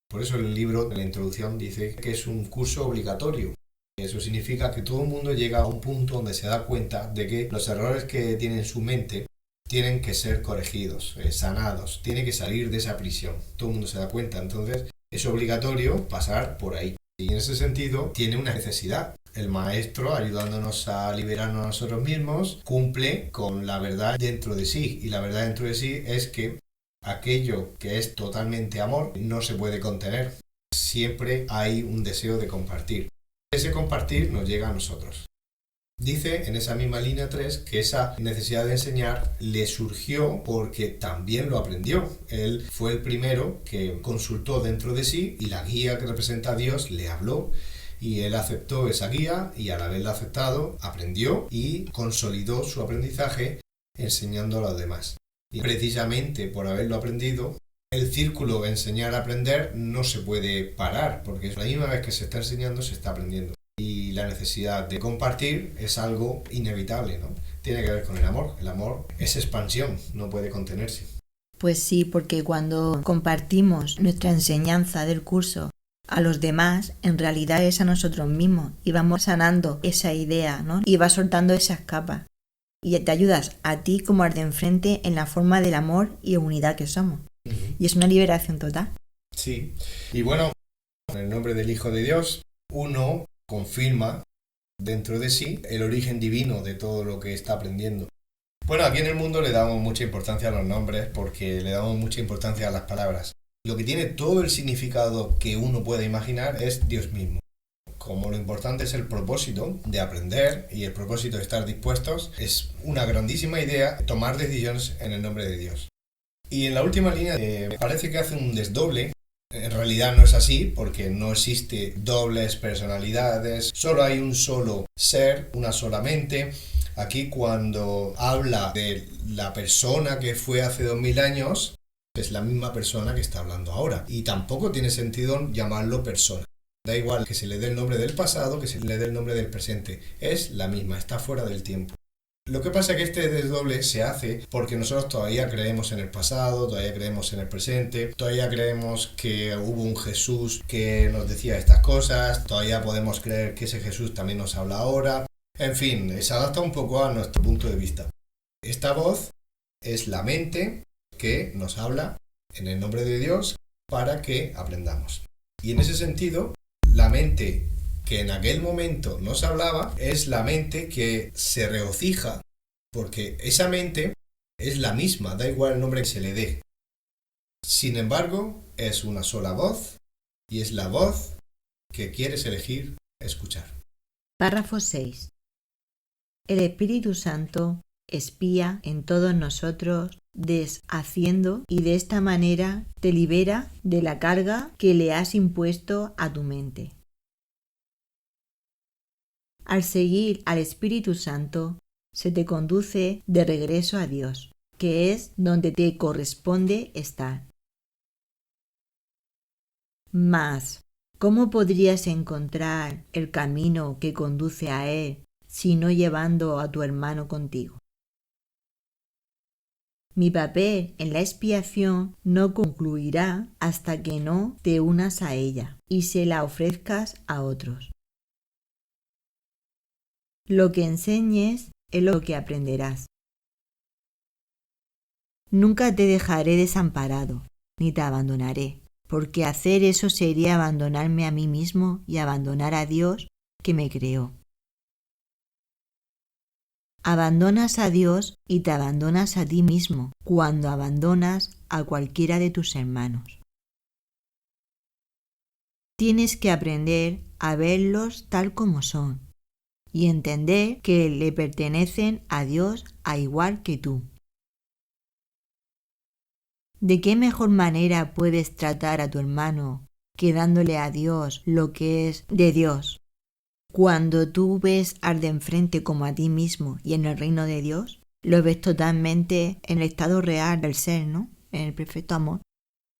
Por eso el libro, en la introducción, dice que es un curso obligatorio. Eso significa que todo el mundo llega a un punto donde se da cuenta de que los errores que tiene en su mente tienen que ser corregidos, sanados, tiene que salir de esa prisión. Todo el mundo se da cuenta, entonces es obligatorio pasar por ahí. Y en ese sentido tiene una necesidad. El maestro, ayudándonos a liberarnos a nosotros mismos, cumple con la verdad dentro de sí. Y la verdad dentro de sí es que aquello que es totalmente amor no se puede contener. Siempre hay un deseo de compartir. Ese compartir nos llega a nosotros. Dice en esa misma línea 3 que esa necesidad de enseñar le surgió porque también lo aprendió. Él fue el primero que consultó dentro de sí y la guía que representa a Dios le habló y él aceptó esa guía y al haberla aceptado aprendió y consolidó su aprendizaje enseñando a los demás. Y precisamente por haberlo aprendido, el círculo enseñar-aprender no se puede parar porque la misma vez que se está enseñando se está aprendiendo. Y la necesidad de compartir es algo inevitable, ¿no? Tiene que ver con el amor. El amor es expansión, no puede contenerse. Pues sí, porque cuando compartimos nuestra enseñanza del curso a los demás, en realidad es a nosotros mismos y vamos sanando esa idea, ¿no? Y vas soltando esas capas. Y te ayudas a ti como al de enfrente en la forma del amor y unidad que somos. Y es una liberación total. Sí. Y bueno, en el nombre del Hijo de Dios, uno confirma dentro de sí el origen divino de todo lo que está aprendiendo. Bueno, aquí en el mundo le damos mucha importancia a los nombres porque le damos mucha importancia a las palabras. Lo que tiene todo el significado que uno puede imaginar es Dios mismo. Como lo importante es el propósito de aprender y el propósito de estar dispuestos, es una grandísima idea tomar decisiones en el nombre de Dios. Y en la última línea parece que hace un desdoble. En realidad no es así porque no existe dobles personalidades, solo hay un solo ser, una sola mente. Aquí cuando habla de la persona que fue hace 2000 años, es la misma persona que está hablando ahora. Y tampoco tiene sentido llamarlo persona. Da igual que se le dé el nombre del pasado, que se le dé el nombre del presente. Es la misma, está fuera del tiempo. Lo que pasa es que este desdoble se hace porque nosotros todavía creemos en el pasado, todavía creemos en el presente, todavía creemos que hubo un Jesús que nos decía estas cosas, todavía podemos creer que ese Jesús también nos habla ahora. En fin, se adapta un poco a nuestro punto de vista. Esta voz es la mente que nos habla en el nombre de Dios para que aprendamos. Y en ese sentido, la mente que en aquel momento nos hablaba es la mente que se regocija porque esa mente es la misma, da igual el nombre que se le dé. Sin embargo, es una sola voz y es la voz que quieres elegir escuchar. Párrafo 6. El Espíritu Santo espía en todos nosotros deshaciendo y de esta manera te libera de la carga que le has impuesto a tu mente. Al seguir al Espíritu Santo, se te conduce de regreso a Dios, que es donde te corresponde estar. Mas, ¿cómo podrías encontrar el camino que conduce a Él si no llevando a tu hermano contigo? Mi papel en la expiación no concluirá hasta que no te unas a ella y se la ofrezcas a otros. Lo que enseñes es lo que aprenderás. Nunca te dejaré desamparado, ni te abandonaré, porque hacer eso sería abandonarme a mí mismo y abandonar a Dios que me creó. Abandonas a Dios y te abandonas a ti mismo cuando abandonas a cualquiera de tus hermanos. Tienes que aprender a verlos tal como son y entender que le pertenecen a Dios a igual que tú. ¿De qué mejor manera puedes tratar a tu hermano que dándole a Dios lo que es de Dios? Cuando tú ves al de enfrente como a ti mismo y en el reino de Dios, lo ves totalmente en el estado real del ser, ¿no? En el perfecto amor.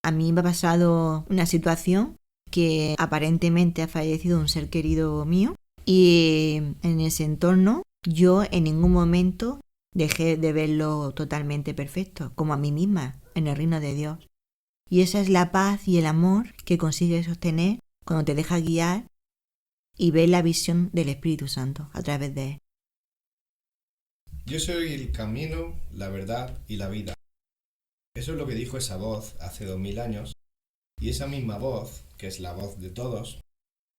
A mí me ha pasado una situación que aparentemente ha fallecido un ser querido mío y en ese entorno yo en ningún momento dejé de verlo totalmente perfecto, como a mí misma, en el reino de Dios. Y esa es la paz y el amor que consigues sostener cuando te dejas guiar y ves la visión del Espíritu Santo a través de él. Yo soy el camino, la verdad y la vida. Eso es lo que dijo esa voz hace 2000 años, y esa misma voz, que es la voz de todos,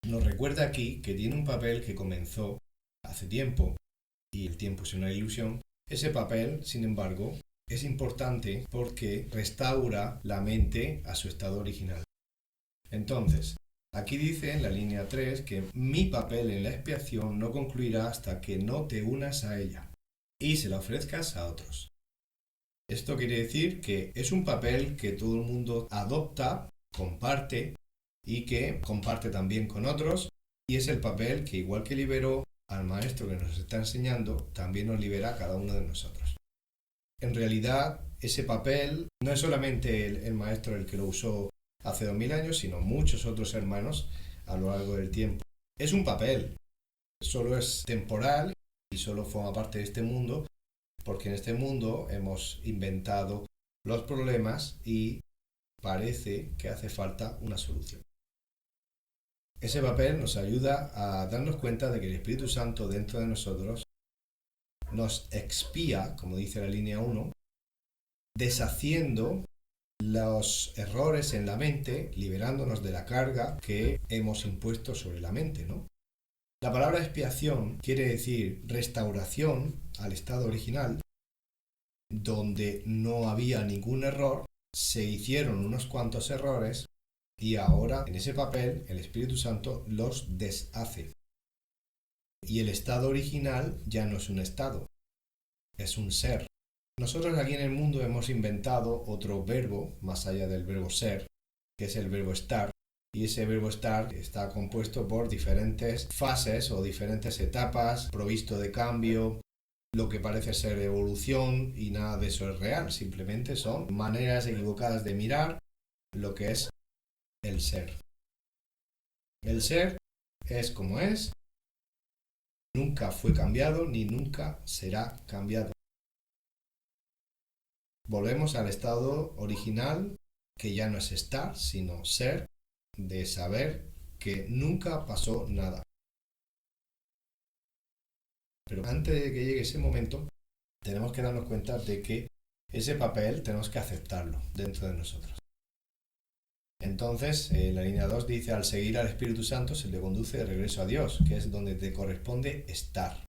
nos recuerda aquí que tiene un papel que comenzó hace tiempo, y el tiempo es una ilusión. Ese papel, sin embargo, es importante porque restaura la mente a su estado original. Entonces, aquí dice en la línea 3 que mi papel en la expiación no concluirá hasta que no te unas a ella y se la ofrezcas a otros. Esto quiere decir que es un papel que todo el mundo adopta, comparte y que comparte también con otros, y es el papel que, igual que liberó al maestro que nos está enseñando, también nos libera a cada uno de nosotros. En realidad, ese papel no es solamente el maestro el que lo usó hace 2000 años, sino muchos otros hermanos a lo largo del tiempo. Es un papel, solo es temporal y solo forma parte de este mundo, porque en este mundo hemos inventado los problemas y parece que hace falta una solución. Ese papel nos ayuda a darnos cuenta de que el Espíritu Santo dentro de nosotros nos expía, como dice la línea 1, deshaciendo los errores en la mente, liberándonos de la carga que hemos impuesto sobre la mente, ¿no? La palabra expiación quiere decir restauración al estado original, donde no había ningún error, se hicieron unos cuantos errores y ahora en ese papel el Espíritu Santo los deshace. Y el estado original ya no es un estado, es un ser. Nosotros aquí en el mundo hemos inventado otro verbo, más allá del verbo ser, que es el verbo estar, y ese verbo estar está compuesto por diferentes fases o diferentes etapas, provisto de cambio. lo que parece ser evolución y nada de eso es real, simplemente son maneras equivocadas de mirar lo que es el ser. El ser es como es, nunca fue cambiado ni nunca será cambiado. Volvemos al estado original, que ya no es estar, sino ser, de saber que nunca pasó nada. Pero antes de que llegue ese momento, tenemos que darnos cuenta de que ese papel tenemos que aceptarlo dentro de nosotros. Entonces, la línea 2 dice, al seguir al Espíritu Santo se le conduce de regreso a Dios, que es donde te corresponde estar.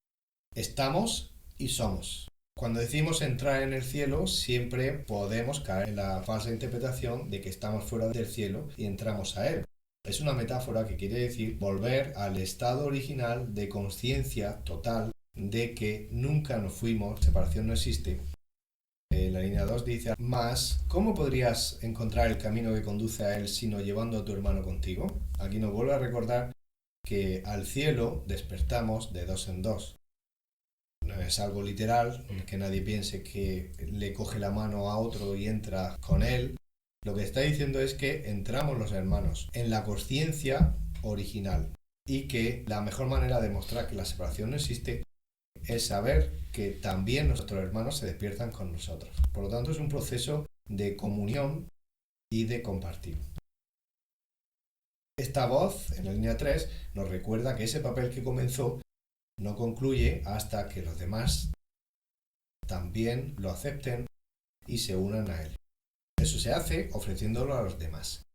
Estamos y somos. Cuando decimos entrar en el cielo, siempre podemos caer en la falsa interpretación de que estamos fuera del cielo y entramos a él. Es una metáfora que quiere decir volver al estado original de conciencia total de que nunca nos fuimos, separación no existe. La línea 2 dice, más, ¿cómo podrías encontrar el camino que conduce a él sino llevando a tu hermano contigo? Aquí nos vuelve a recordar que al cielo despertamos de dos en dos. No es algo literal, que nadie piense que le coge la mano a otro y entra con él. Lo que está diciendo es que entramos los hermanos en la consciencia original y que la mejor manera de demostrar que la separación no existe es saber que también nuestros hermanos se despiertan con nosotros. Por lo tanto, es un proceso de comunión y de compartir. Esta voz, en la línea 3, nos recuerda que ese papel que comenzó no concluye hasta que los demás también lo acepten y se unan a él. Eso se hace ofreciéndolo a los demás.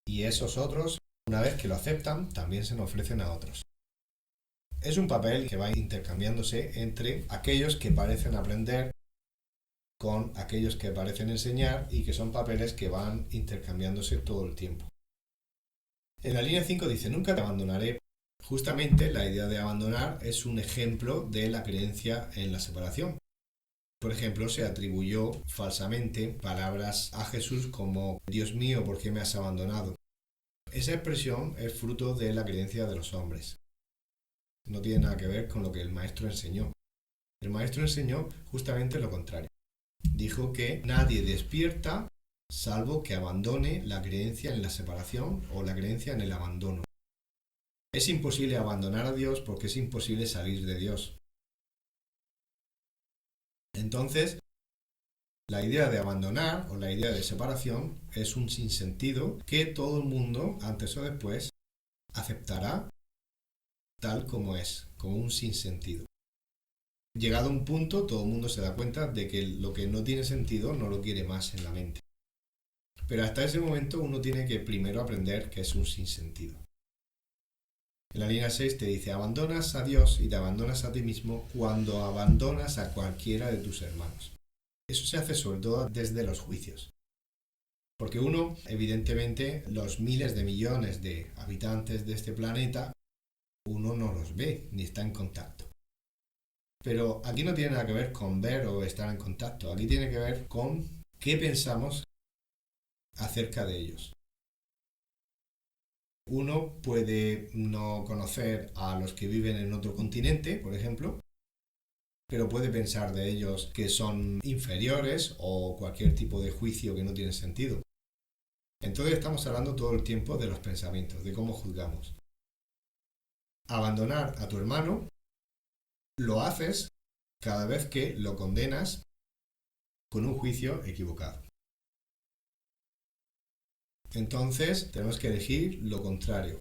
Y esos otros, una vez que lo aceptan, también se nos ofrecen a otros. Es un papel que va intercambiándose entre aquellos que parecen aprender con aquellos que parecen enseñar y que son papeles que van intercambiándose todo el tiempo. En la línea 5 dice, nunca te abandonaré. Justamente la idea de abandonar es un ejemplo de la creencia en la separación. Por ejemplo, se atribuyó falsamente palabras a Jesús como Dios mío, ¿por qué me has abandonado? Esa expresión es fruto de la creencia de los hombres. No tiene nada que ver con lo que el maestro enseñó. El maestro enseñó justamente lo contrario. Dijo que nadie despierta salvo que abandone la creencia en la separación o la creencia en el abandono. Es imposible abandonar a Dios porque es imposible salir de Dios. Entonces, la idea de abandonar o la idea de separación es un sinsentido que todo el mundo, antes o después, aceptará tal como es, como un sinsentido. Llegado a un punto, todo el mundo se da cuenta de que lo que no tiene sentido no lo quiere más en la mente. Pero hasta ese momento uno tiene que primero aprender que es un sinsentido. En la línea 6 te dice, abandonas a Dios y te abandonas a ti mismo cuando abandonas a cualquiera de tus hermanos. Eso se hace sobre todo desde los juicios. Porque uno, evidentemente, los miles de millones de habitantes de este planeta, uno no los ve ni está en contacto. Pero aquí no tiene nada que ver con ver o estar en contacto. Aquí tiene que ver con qué pensamos acerca de ellos. Uno puede no conocer a los que viven en otro continente, por ejemplo, pero puede pensar de ellos que son inferiores o cualquier tipo de juicio que no tiene sentido. Entonces estamos hablando todo el tiempo de los pensamientos, de cómo juzgamos. Abandonar a tu hermano lo haces cada vez que lo condenas con un juicio equivocado. Entonces tenemos que elegir lo contrario.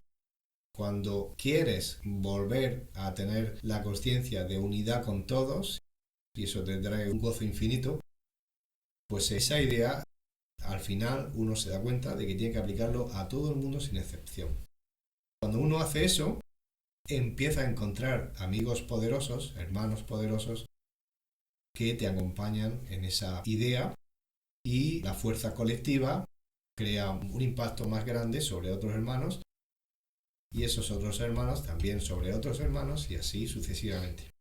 Cuando quieres volver a tener la conciencia de unidad con todos, y eso te trae un gozo infinito, pues esa idea, al final uno se da cuenta de que tiene que aplicarlo a todo el mundo sin excepción. Cuando uno hace eso, empieza a encontrar amigos poderosos, hermanos poderosos, que te acompañan en esa idea y la fuerza colectiva crea un impacto más grande sobre otros hermanos y esos otros hermanos también sobre otros hermanos y así sucesivamente.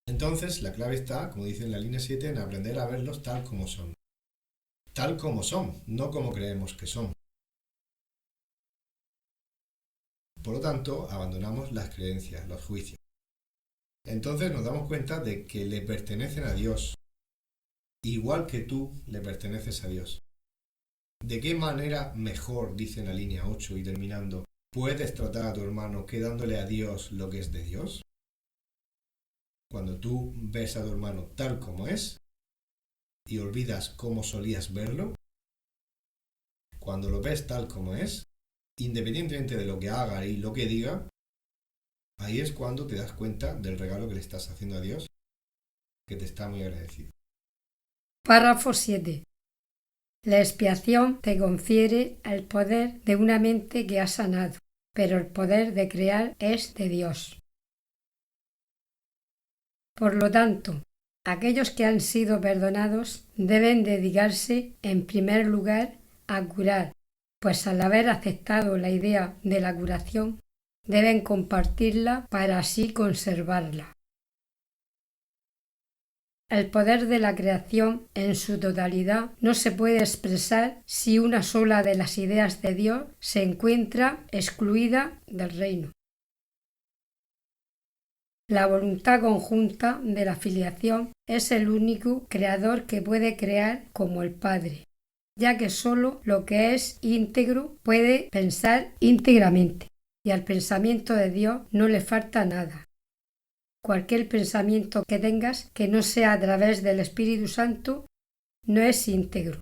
Entonces la clave está, como dice en la línea 7, en aprender a verlos tal como son. Tal como son, no como creemos que son. Por lo tanto, abandonamos las creencias, los juicios. Entonces nos damos cuenta de que le pertenecen a Dios, igual que tú le perteneces a Dios. ¿De qué manera mejor, dice en la línea 8 y terminando, puedes tratar a tu hermano que dándole a Dios lo que es de Dios? Cuando tú ves a tu hermano tal como es y olvidas cómo solías verlo, cuando lo ves tal como es, independientemente de lo que haga y lo que diga, ahí es cuando te das cuenta del regalo que le estás haciendo a Dios, que te está muy agradecido. Párrafo 7. La expiación te confiere el poder de una mente que ha sanado, pero el poder de crear es de Dios. Por lo tanto, aquellos que han sido perdonados deben dedicarse en primer lugar a curar, pues al haber aceptado la idea de la curación, deben compartirla para así conservarla. El poder de la creación en su totalidad no se puede expresar si una sola de las ideas de Dios se encuentra excluida del reino. La voluntad conjunta de la filiación es el único creador que puede crear como el Padre, ya que sólo lo que es íntegro puede pensar íntegramente, y al pensamiento de Dios no le falta nada. Cualquier pensamiento que tengas que no sea a través del Espíritu Santo no es íntegro.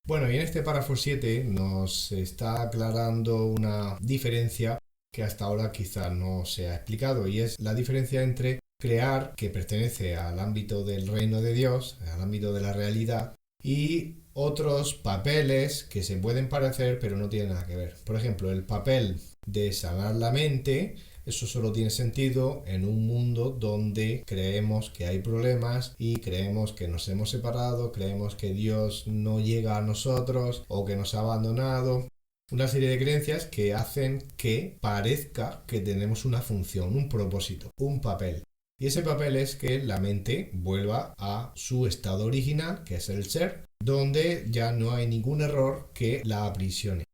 Bueno, y en este párrafo 7 nos está aclarando una diferencia que hasta ahora quizá no se ha explicado, y es la diferencia entre crear, que pertenece al ámbito del reino de Dios, al ámbito de la realidad, y otros papeles que se pueden parecer pero no tienen nada que ver. Por ejemplo, el papel de sanar la mente, eso solo tiene sentido en un mundo donde creemos que hay problemas y creemos que nos hemos separado, creemos que Dios no llega a nosotros o que nos ha abandonado. Una serie de creencias que hacen que parezca que tenemos una función, un propósito, un papel. Y ese papel es que la mente vuelva a su estado original, que es el ser, donde ya no hay ningún error que la aprisione.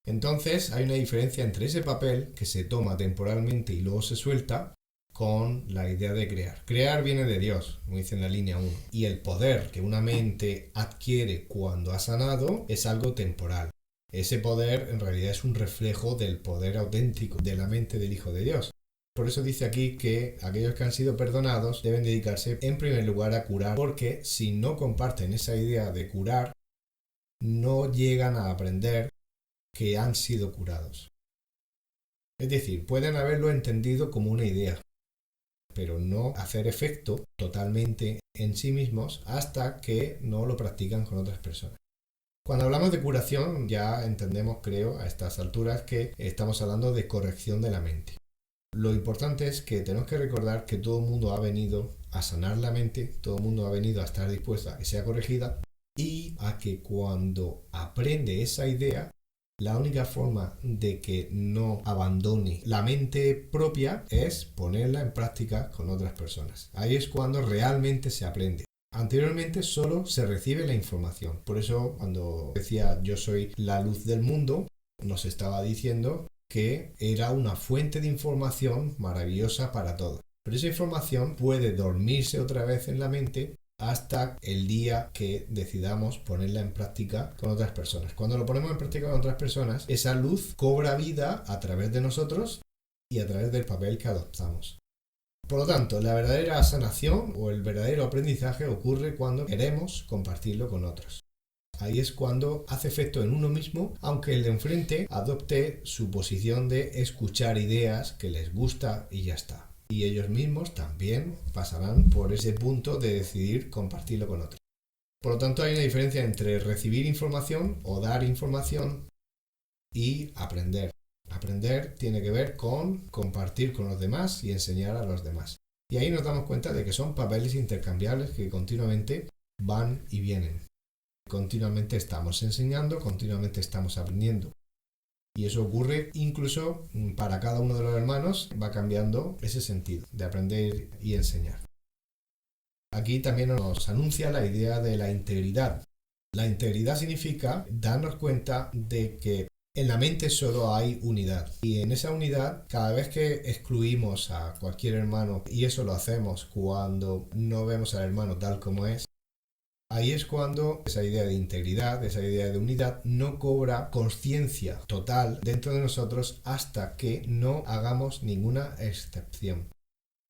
Entonces hay una diferencia entre ese papel que se toma temporalmente y luego se suelta con la idea de crear. Crear viene de Dios, como dice en la línea 1, y el poder que una mente adquiere cuando ha sanado es algo temporal. Ese poder en realidad es un reflejo del poder auténtico de la mente del Hijo de Dios. Por eso dice aquí que aquellos que han sido perdonados deben dedicarse en primer lugar a curar, porque si no comparten esa idea de curar, no llegan a aprender que han sido curados. Es decir, pueden haberlo entendido como una idea, pero no hacer efecto totalmente en sí mismos hasta que no lo practican con otras personas. Cuando hablamos de curación, ya entendemos, creo, a estas alturas que estamos hablando de corrección de la mente. Lo importante es que tenemos que recordar que todo el mundo ha venido a sanar la mente, todo el mundo ha venido a estar dispuesto a que sea corregida y a que cuando aprende esa idea, la única forma de que no abandone la mente propia es ponerla en práctica con otras personas. Ahí es cuando realmente se aprende. Anteriormente solo se recibe la información. Por eso cuando decía yo soy la luz del mundo, nos estaba diciendo que era una fuente de información maravillosa para todos. Pero esa información puede dormirse otra vez en la mente hasta el día que decidamos ponerla en práctica con otras personas. Cuando lo ponemos en práctica con otras personas, esa luz cobra vida a través de nosotros y a través del papel que adoptamos. Por lo tanto, la verdadera sanación o el verdadero aprendizaje ocurre cuando queremos compartirlo con otros. Ahí es cuando hace efecto en uno mismo, aunque el de enfrente adopte su posición de escuchar ideas que les gusta y ya está. Y ellos mismos también pasarán por ese punto de decidir compartirlo con otros. Por lo tanto, hay una diferencia entre recibir información o dar información y aprender. Aprender tiene que ver con compartir con los demás y enseñar a los demás. Y ahí nos damos cuenta de que son papeles intercambiables que continuamente van y vienen. Continuamente estamos enseñando, continuamente estamos aprendiendo. Y eso ocurre incluso para cada uno de los hermanos, va cambiando ese sentido de aprender y enseñar. Aquí también nos anuncia la idea de la integridad. La integridad significa darnos cuenta de que En la mente solo hay unidad y en esa unidad, cada vez que excluimos a cualquier hermano, y eso lo hacemos cuando no vemos al hermano tal como es, ahí es cuando esa idea de integridad, esa idea de unidad no cobra conciencia total dentro de nosotros hasta que no hagamos ninguna excepción.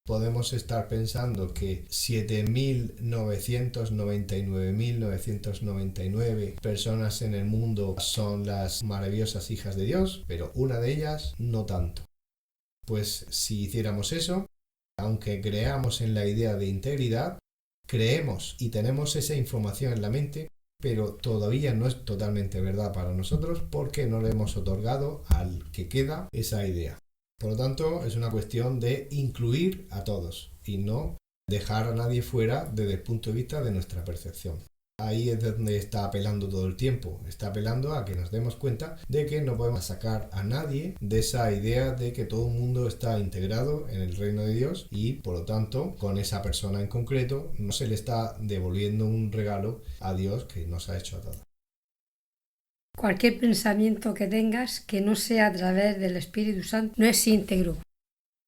Podemos estar pensando que 7.999.999 personas en el mundo son las maravillosas hijas de Dios, pero una de ellas no tanto. Pues si hiciéramos eso, aunque creamos en la idea de integridad, creemos y tenemos esa información en la mente, pero todavía no es totalmente verdad para nosotros porque no le hemos otorgado al que queda esa idea. Por lo tanto, es una cuestión de incluir a todos y no dejar a nadie fuera desde el punto de vista de nuestra percepción. Ahí es donde está apelando todo el tiempo. Está apelando a que nos demos cuenta de que no podemos sacar a nadie de esa idea de que todo el mundo está integrado en el reino de Dios y, por lo tanto, con esa persona en concreto no se le está devolviendo un regalo a Dios que nos ha hecho a todos. Cualquier pensamiento que tengas que no sea a través del Espíritu Santo no es íntegro.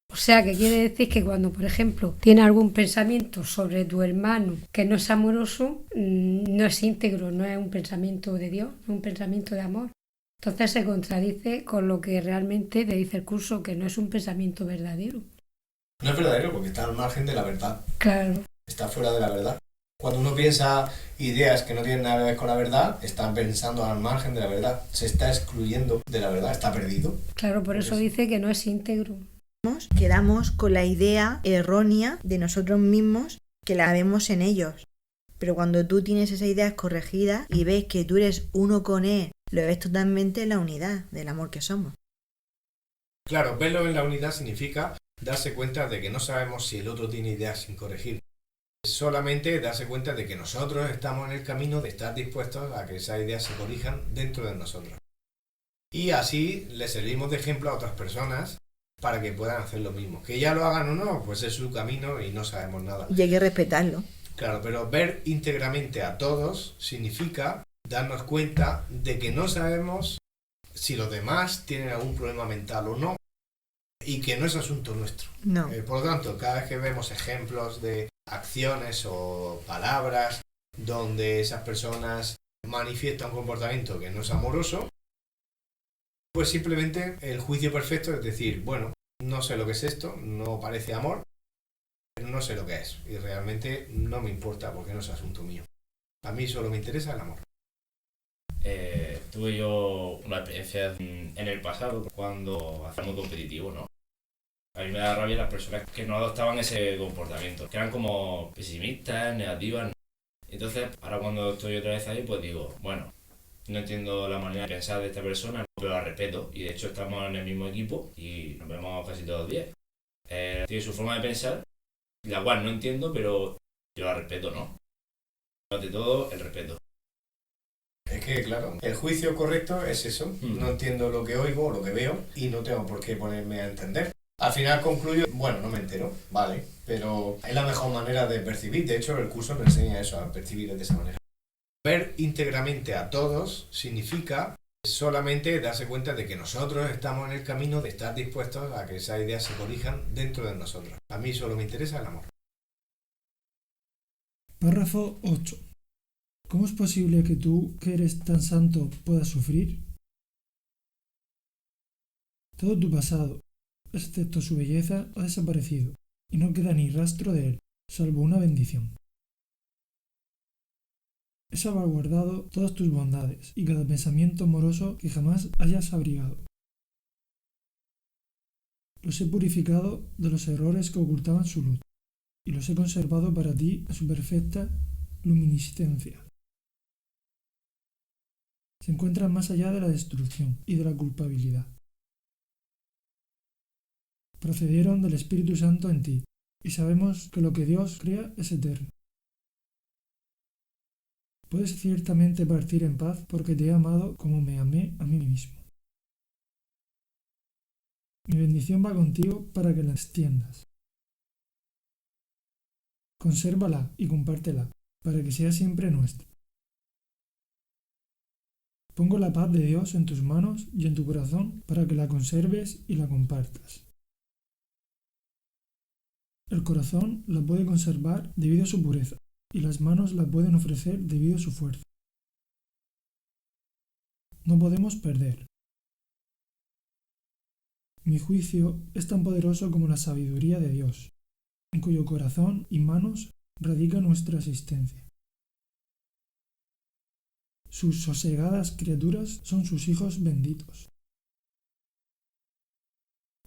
O sea, que quiere decir que cuando, por ejemplo, tienes algún pensamiento sobre tu hermano que no es amoroso, no es íntegro, no es un pensamiento de Dios, no es un pensamiento de amor. Entonces se contradice con lo que realmente te dice el curso, que no es un pensamiento verdadero. No es verdadero porque está al margen de la verdad. Claro. Está fuera de la verdad. Cuando uno piensa ideas que no tienen nada que ver con la verdad, está pensando al margen de la verdad. Se está excluyendo de la verdad, está perdido. Claro, por eso dice que no es íntegro. Quedamos con la idea errónea de nosotros mismos que la vemos en ellos. Pero cuando tú tienes esas ideas corregidas y ves que tú eres uno con él, lo ves totalmente en la unidad del amor que somos. Claro, verlo en la unidad significa darse cuenta de que no sabemos si el otro tiene ideas sin corregir. Solamente darse cuenta de que nosotros estamos en el camino de estar dispuestos a que esas ideas se corrijan dentro de nosotros. Y así le servimos de ejemplo a otras personas para que puedan hacer lo mismo. Que ya lo hagan o no, pues es su camino y no sabemos nada. Y hay que respetarlo. Claro, pero ver íntegramente a todos significa darnos cuenta de que no sabemos si los demás tienen algún problema mental o no y que no es asunto nuestro. No. Por lo tanto, cada vez que vemos ejemplos de acciones o palabras donde esas personas manifiestan un comportamiento que no es amoroso, pues simplemente el juicio perfecto es decir, bueno, no sé lo que es esto, no parece amor, pero no sé lo que es y realmente no me importa porque no es asunto mío. A mí solo me interesa el amor. Tuve yo una experiencia en el pasado cuando hacía muy competitivo, ¿no? A mí me da rabia las personas que no adoptaban ese comportamiento, que eran como pesimistas, negativas. Entonces, ahora cuando estoy otra vez ahí, pues digo, bueno, no entiendo la manera de pensar de esta persona, pero la respeto. Y de hecho estamos en el mismo equipo y nos vemos casi todos los días. Tiene su forma de pensar, la cual no entiendo, pero yo la respeto, ¿no? Ante todo, el respeto. Es que, claro, el juicio correcto es eso. No entiendo lo que oigo o lo que veo y no tengo por qué ponerme a entender. Al final concluyo, bueno, no me entero, vale, pero es la mejor manera de percibir. De hecho, el curso me enseña eso, a percibir de esa manera. Ver íntegramente a todos significa solamente darse cuenta de que nosotros estamos en el camino de estar dispuestos a que esas ideas se corrijan dentro de nosotros. A mí solo me interesa el amor. Párrafo 8. ¿Cómo es posible que tú, que eres tan santo, puedas sufrir? Todo tu pasado, excepto su belleza, ha desaparecido, y no queda ni rastro de él, salvo una bendición. He salvaguardado todas tus bondades y cada pensamiento amoroso que jamás hayas abrigado. Los he purificado de los errores que ocultaban su luz, y los he conservado para ti en su perfecta luminiscencia. Se encuentran más allá de la destrucción y de la culpabilidad. Procedieron del Espíritu Santo en ti, y sabemos que lo que Dios crea es eterno. Puedes ciertamente partir en paz porque te he amado como me amé a mí mismo. Mi bendición va contigo para que la extiendas. Consérvala y compártela para que sea siempre nuestra. Pongo la paz de Dios en tus manos y en tu corazón para que la conserves y la compartas. El corazón la puede conservar debido a su pureza, y las manos la pueden ofrecer debido a su fuerza. No podemos perder. Mi juicio es tan poderoso como la sabiduría de Dios, en cuyo corazón y manos radica nuestra existencia. Sus sosegadas criaturas son sus hijos benditos.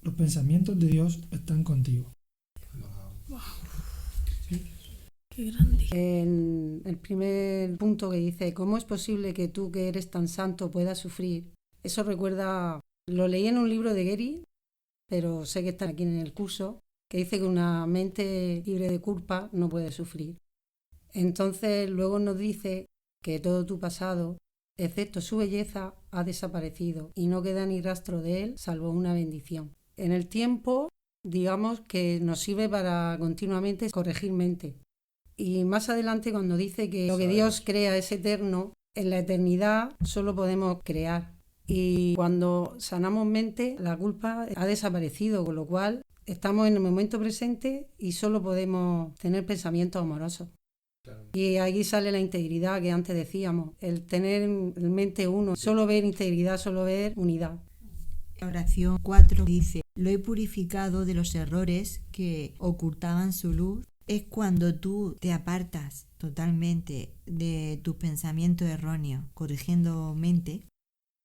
Los pensamientos de Dios están contigo. Qué grande. En el primer punto que dice, ¿cómo es posible que tú que eres tan santo puedas sufrir? Eso recuerda, lo leí en un libro de Gary, pero sé que está aquí en el curso, que dice que una mente libre de culpa no puede sufrir. Entonces luego nos dice que todo tu pasado, excepto su belleza, ha desaparecido y no queda ni rastro de él salvo una bendición. En el tiempo, digamos que nos sirve para continuamente corregir mente. Y más adelante cuando dice que lo que Dios crea es eterno, en la eternidad solo podemos crear. Y cuando sanamos mente, la culpa ha desaparecido, con lo cual estamos en el momento presente y solo podemos tener pensamientos amorosos. Claro. Y ahí sale la integridad que antes decíamos, el tener en mente uno, solo ver integridad, solo ver unidad. La oración 4 dice, lo he purificado de los errores que ocultaban su luz. Es cuando tú te apartas totalmente de tus pensamientos erróneos, corrigiendo mente,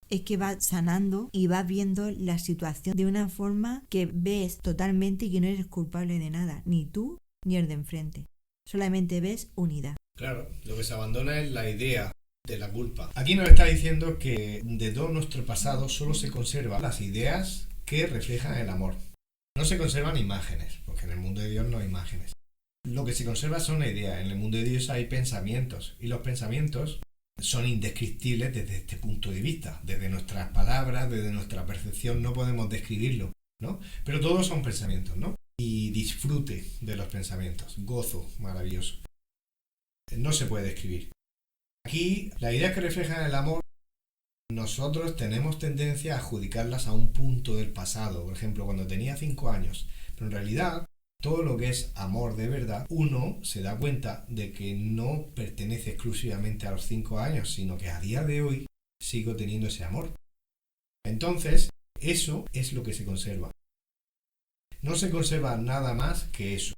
es que vas sanando y vas viendo la situación de una forma que ves totalmente y que no eres culpable de nada, ni tú ni el de enfrente. Solamente ves unidad. Claro, lo que se abandona es la idea de la culpa. Aquí nos está diciendo que de todo nuestro pasado solo se conservan las ideas que reflejan el amor. No se conservan imágenes, porque en el mundo de Dios no hay imágenes. Lo que se conserva son ideas. En el mundo de Dios hay pensamientos, y los pensamientos son indescriptibles desde este punto de vista. Desde nuestras palabras, desde nuestra percepción, no podemos describirlo, ¿no? Pero todos son pensamientos, ¿no? Y disfrute de los pensamientos, gozo maravilloso. No se puede describir. Aquí, las ideas que reflejan el amor, nosotros tenemos tendencia a adjudicarlas a un punto del pasado. Por ejemplo, cuando tenía 5 años. Pero en realidad, todo lo que es amor de verdad, uno se da cuenta de que no pertenece exclusivamente a los 5 años, sino que a día de hoy sigo teniendo ese amor. Entonces, eso es lo que se conserva. No se conserva nada más que eso.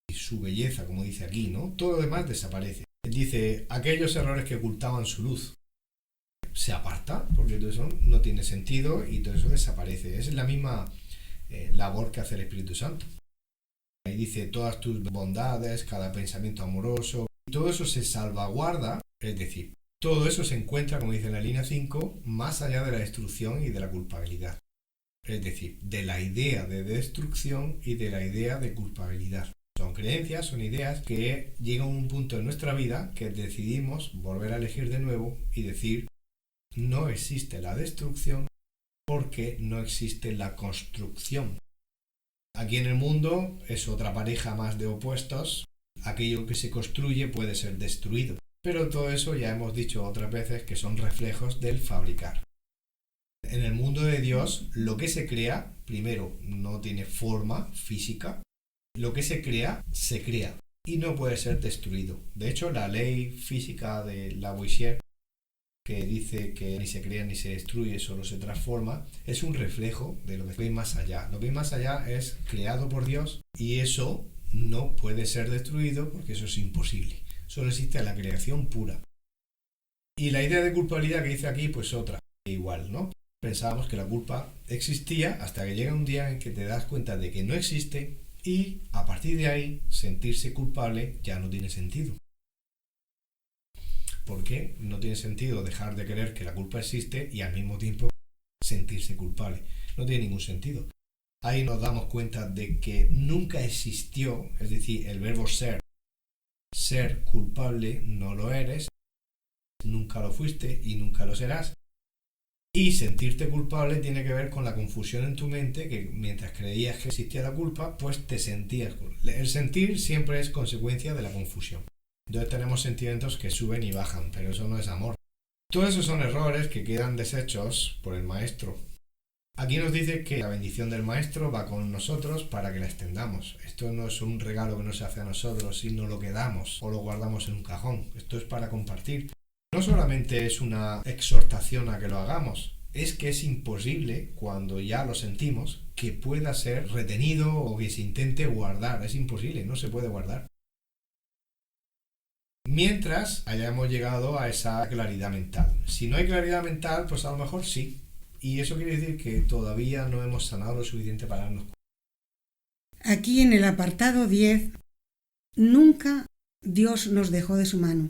Y su belleza, como dice aquí, ¿no? Todo lo demás desaparece. Dice, aquellos errores que ocultaban su luz. Se aparta, porque todo eso no tiene sentido y todo eso desaparece. Es la misma labor que hace el Espíritu Santo. Ahí dice, todas tus bondades, cada pensamiento amoroso, y todo eso se salvaguarda, es decir, todo eso se encuentra, como dice en la línea 5, más allá de la destrucción y de la culpabilidad. Es decir, de la idea de destrucción y de la idea de culpabilidad. Son creencias, son ideas que llegan a un punto en nuestra vida que decidimos volver a elegir de nuevo y decir, no existe la destrucción porque no existe la construcción. Aquí en el mundo es otra pareja más de opuestos. Aquello que se construye puede ser destruido. Pero todo eso ya hemos dicho otras veces que son reflejos del fabricar. En el mundo de Dios, lo que se crea, primero, no tiene forma física. Lo que se crea y no puede ser destruido. De hecho, la ley física de Lavoisier, que dice que ni se crea ni se destruye, solo se transforma, es un reflejo de lo que ve más allá. Lo que ve más allá es creado por Dios y eso no puede ser destruido porque eso es imposible. Solo existe la creación pura. Y la idea de culpabilidad que dice aquí, pues otra. Igual, ¿no? Pensábamos que la culpa existía hasta que llega un día en que te das cuenta de que no existe y a partir de ahí sentirse culpable ya no tiene sentido. Porque no tiene sentido dejar de creer que la culpa existe y al mismo tiempo sentirse culpable. No tiene ningún sentido. Ahí nos damos cuenta de que nunca existió, es decir, el verbo ser culpable no lo eres, nunca lo fuiste y nunca lo serás. Y sentirte culpable tiene que ver con la confusión en tu mente, que mientras creías que existía la culpa, pues te sentías culpable. El sentir siempre es consecuencia de la confusión. Entonces tenemos sentimientos que suben y bajan, pero eso no es amor. Todos esos son errores que quedan deshechos por el Maestro. Aquí nos dice que la bendición del Maestro va con nosotros para que la extendamos. Esto no es un regalo que nos hace a nosotros, sino lo que damos o lo guardamos en un cajón. Esto es para compartir. No solamente es una exhortación a que lo hagamos, es que es imposible, cuando ya lo sentimos, que pueda ser retenido o que se intente guardar. Es imposible, no se puede guardar. Mientras hayamos llegado a esa claridad mental. Si no hay claridad mental, pues a lo mejor sí. Y eso quiere decir que todavía no hemos sanado lo suficiente para darnos cuenta. Aquí en el apartado 10, nunca Dios nos dejó de su mano,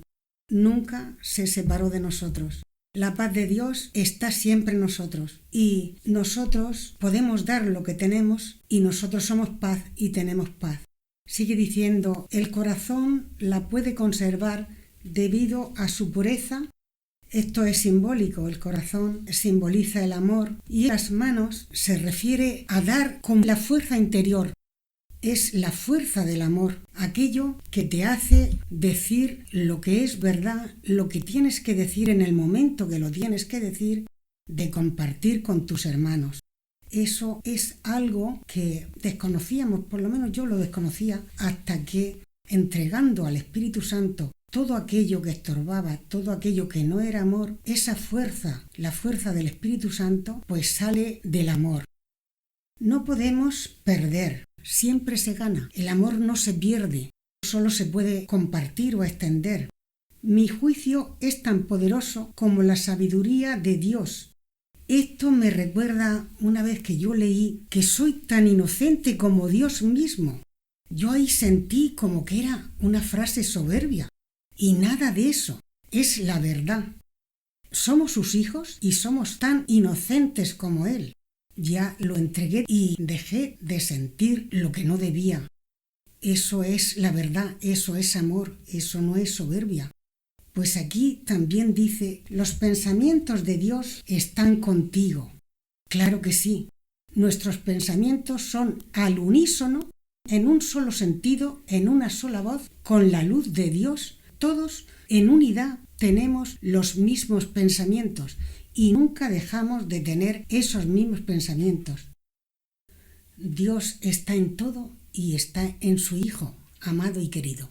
nunca se separó de nosotros. La paz de Dios está siempre en nosotros y nosotros podemos dar lo que tenemos y nosotros somos paz y tenemos paz. Sigue diciendo, el corazón la puede conservar debido a su pureza. Esto es simbólico, el corazón simboliza el amor y las manos se refiere a dar con la fuerza interior. Es la fuerza del amor, aquello que te hace decir lo que es verdad, lo que tienes que decir en el momento que lo tienes que decir, de compartir con tus hermanos. Eso es algo que desconocíamos, por lo menos yo lo desconocía, hasta que entregando al Espíritu Santo todo aquello que estorbaba, todo aquello que no era amor, esa fuerza, la fuerza del Espíritu Santo, pues sale del amor. No podemos perder, siempre se gana. El amor no se pierde, solo se puede compartir o extender. Mi juicio es tan poderoso como la sabiduría de Dios. Esto me recuerda una vez que yo leí que soy tan inocente como Dios mismo. Yo ahí sentí como que era una frase soberbia. Y nada de eso, es la verdad. Somos sus hijos y somos tan inocentes como Él. Ya lo entregué y dejé de sentir lo que no debía. Eso es la verdad, eso es amor, eso no es soberbia. Pues aquí también dice, los pensamientos de Dios están contigo. Claro que sí, nuestros pensamientos son al unísono, en un solo sentido, en una sola voz, con la luz de Dios. Todos en unidad tenemos los mismos pensamientos y nunca dejamos de tener esos mismos pensamientos. Dios está en todo y está en su Hijo, amado y querido.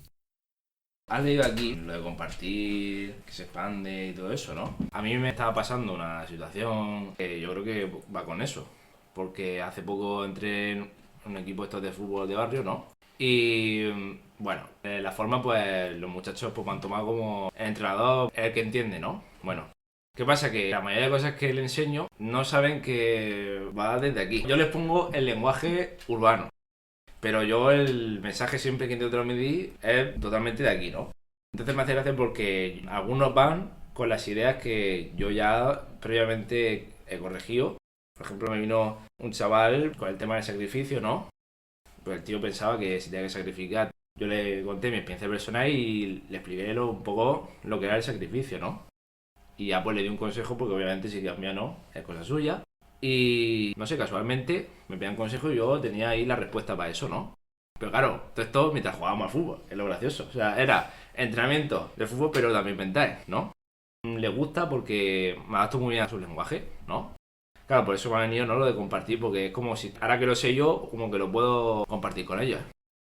Has leído aquí lo de compartir, que se expande y todo eso, ¿no? A mí me estaba pasando una situación que yo creo que va con eso. Porque hace poco entré en un equipo estos de fútbol de barrio, ¿no? Y bueno, la forma pues los muchachos pues me han tomado como el entrenador, el que entiende, ¿no? Bueno, ¿qué pasa? Que la mayoría de cosas que le enseño no saben que va desde aquí. Yo les pongo el lenguaje urbano, pero yo el mensaje siempre que intento transmitir es totalmente de aquí, ¿no? Entonces me hace gracia porque algunos van con las ideas que yo ya previamente he corregido. Por ejemplo, me vino un chaval con el tema del sacrificio, ¿no? Pues el tío pensaba que si tenía que sacrificar. Yo le conté mi experiencia personal y le expliqué un poco lo que era el sacrificio, ¿no? Y ya pues le di un consejo porque obviamente si Dios mío no, es cosa suya. Y no sé, casualmente me pedían consejo y yo tenía ahí la respuesta para eso, ¿no? Pero claro, todo esto mientras jugábamos al fútbol, es lo gracioso. O sea, era entrenamiento de fútbol pero también mental, ¿no? Le gusta porque me adapto muy bien a su lenguaje, ¿no? Claro, por eso me ha venido, ¿no?, lo de compartir, porque es como si, ahora que lo sé yo, como que lo puedo compartir con ellos,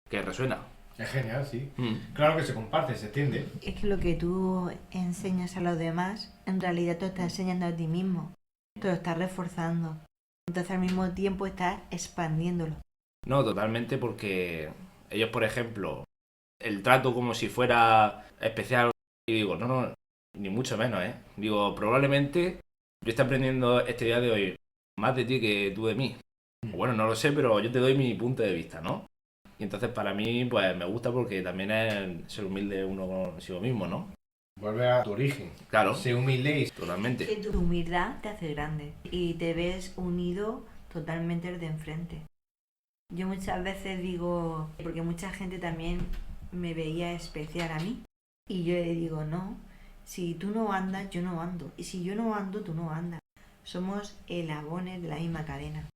que resuena. Es genial, sí. Claro que se comparte, se entiende. Es que lo que tú enseñas a los demás, en realidad tú estás enseñando a ti mismo. Te lo estás reforzando. Entonces al mismo tiempo estás expandiéndolo. No, totalmente, porque ellos, por ejemplo, el trato como si fuera especial, y digo, no, ni mucho menos, ¿eh? Digo, probablemente yo estoy aprendiendo este día de hoy más de ti que tú de mí. Bueno, no lo sé, pero yo te doy mi punto de vista, ¿no? Y entonces para mí, pues me gusta porque también es ser humilde uno consigo mismo, ¿no? Vuelve a tu origen. Claro. Sé humilde y... Totalmente. Que tu humildad te hace grande y te ves unido totalmente al de enfrente. Yo muchas veces digo, porque mucha gente también me veía especial a mí, y yo le digo, no, si tú no andas, yo no ando, y si yo no ando, tú no andas. Somos eslabones de la misma cadena.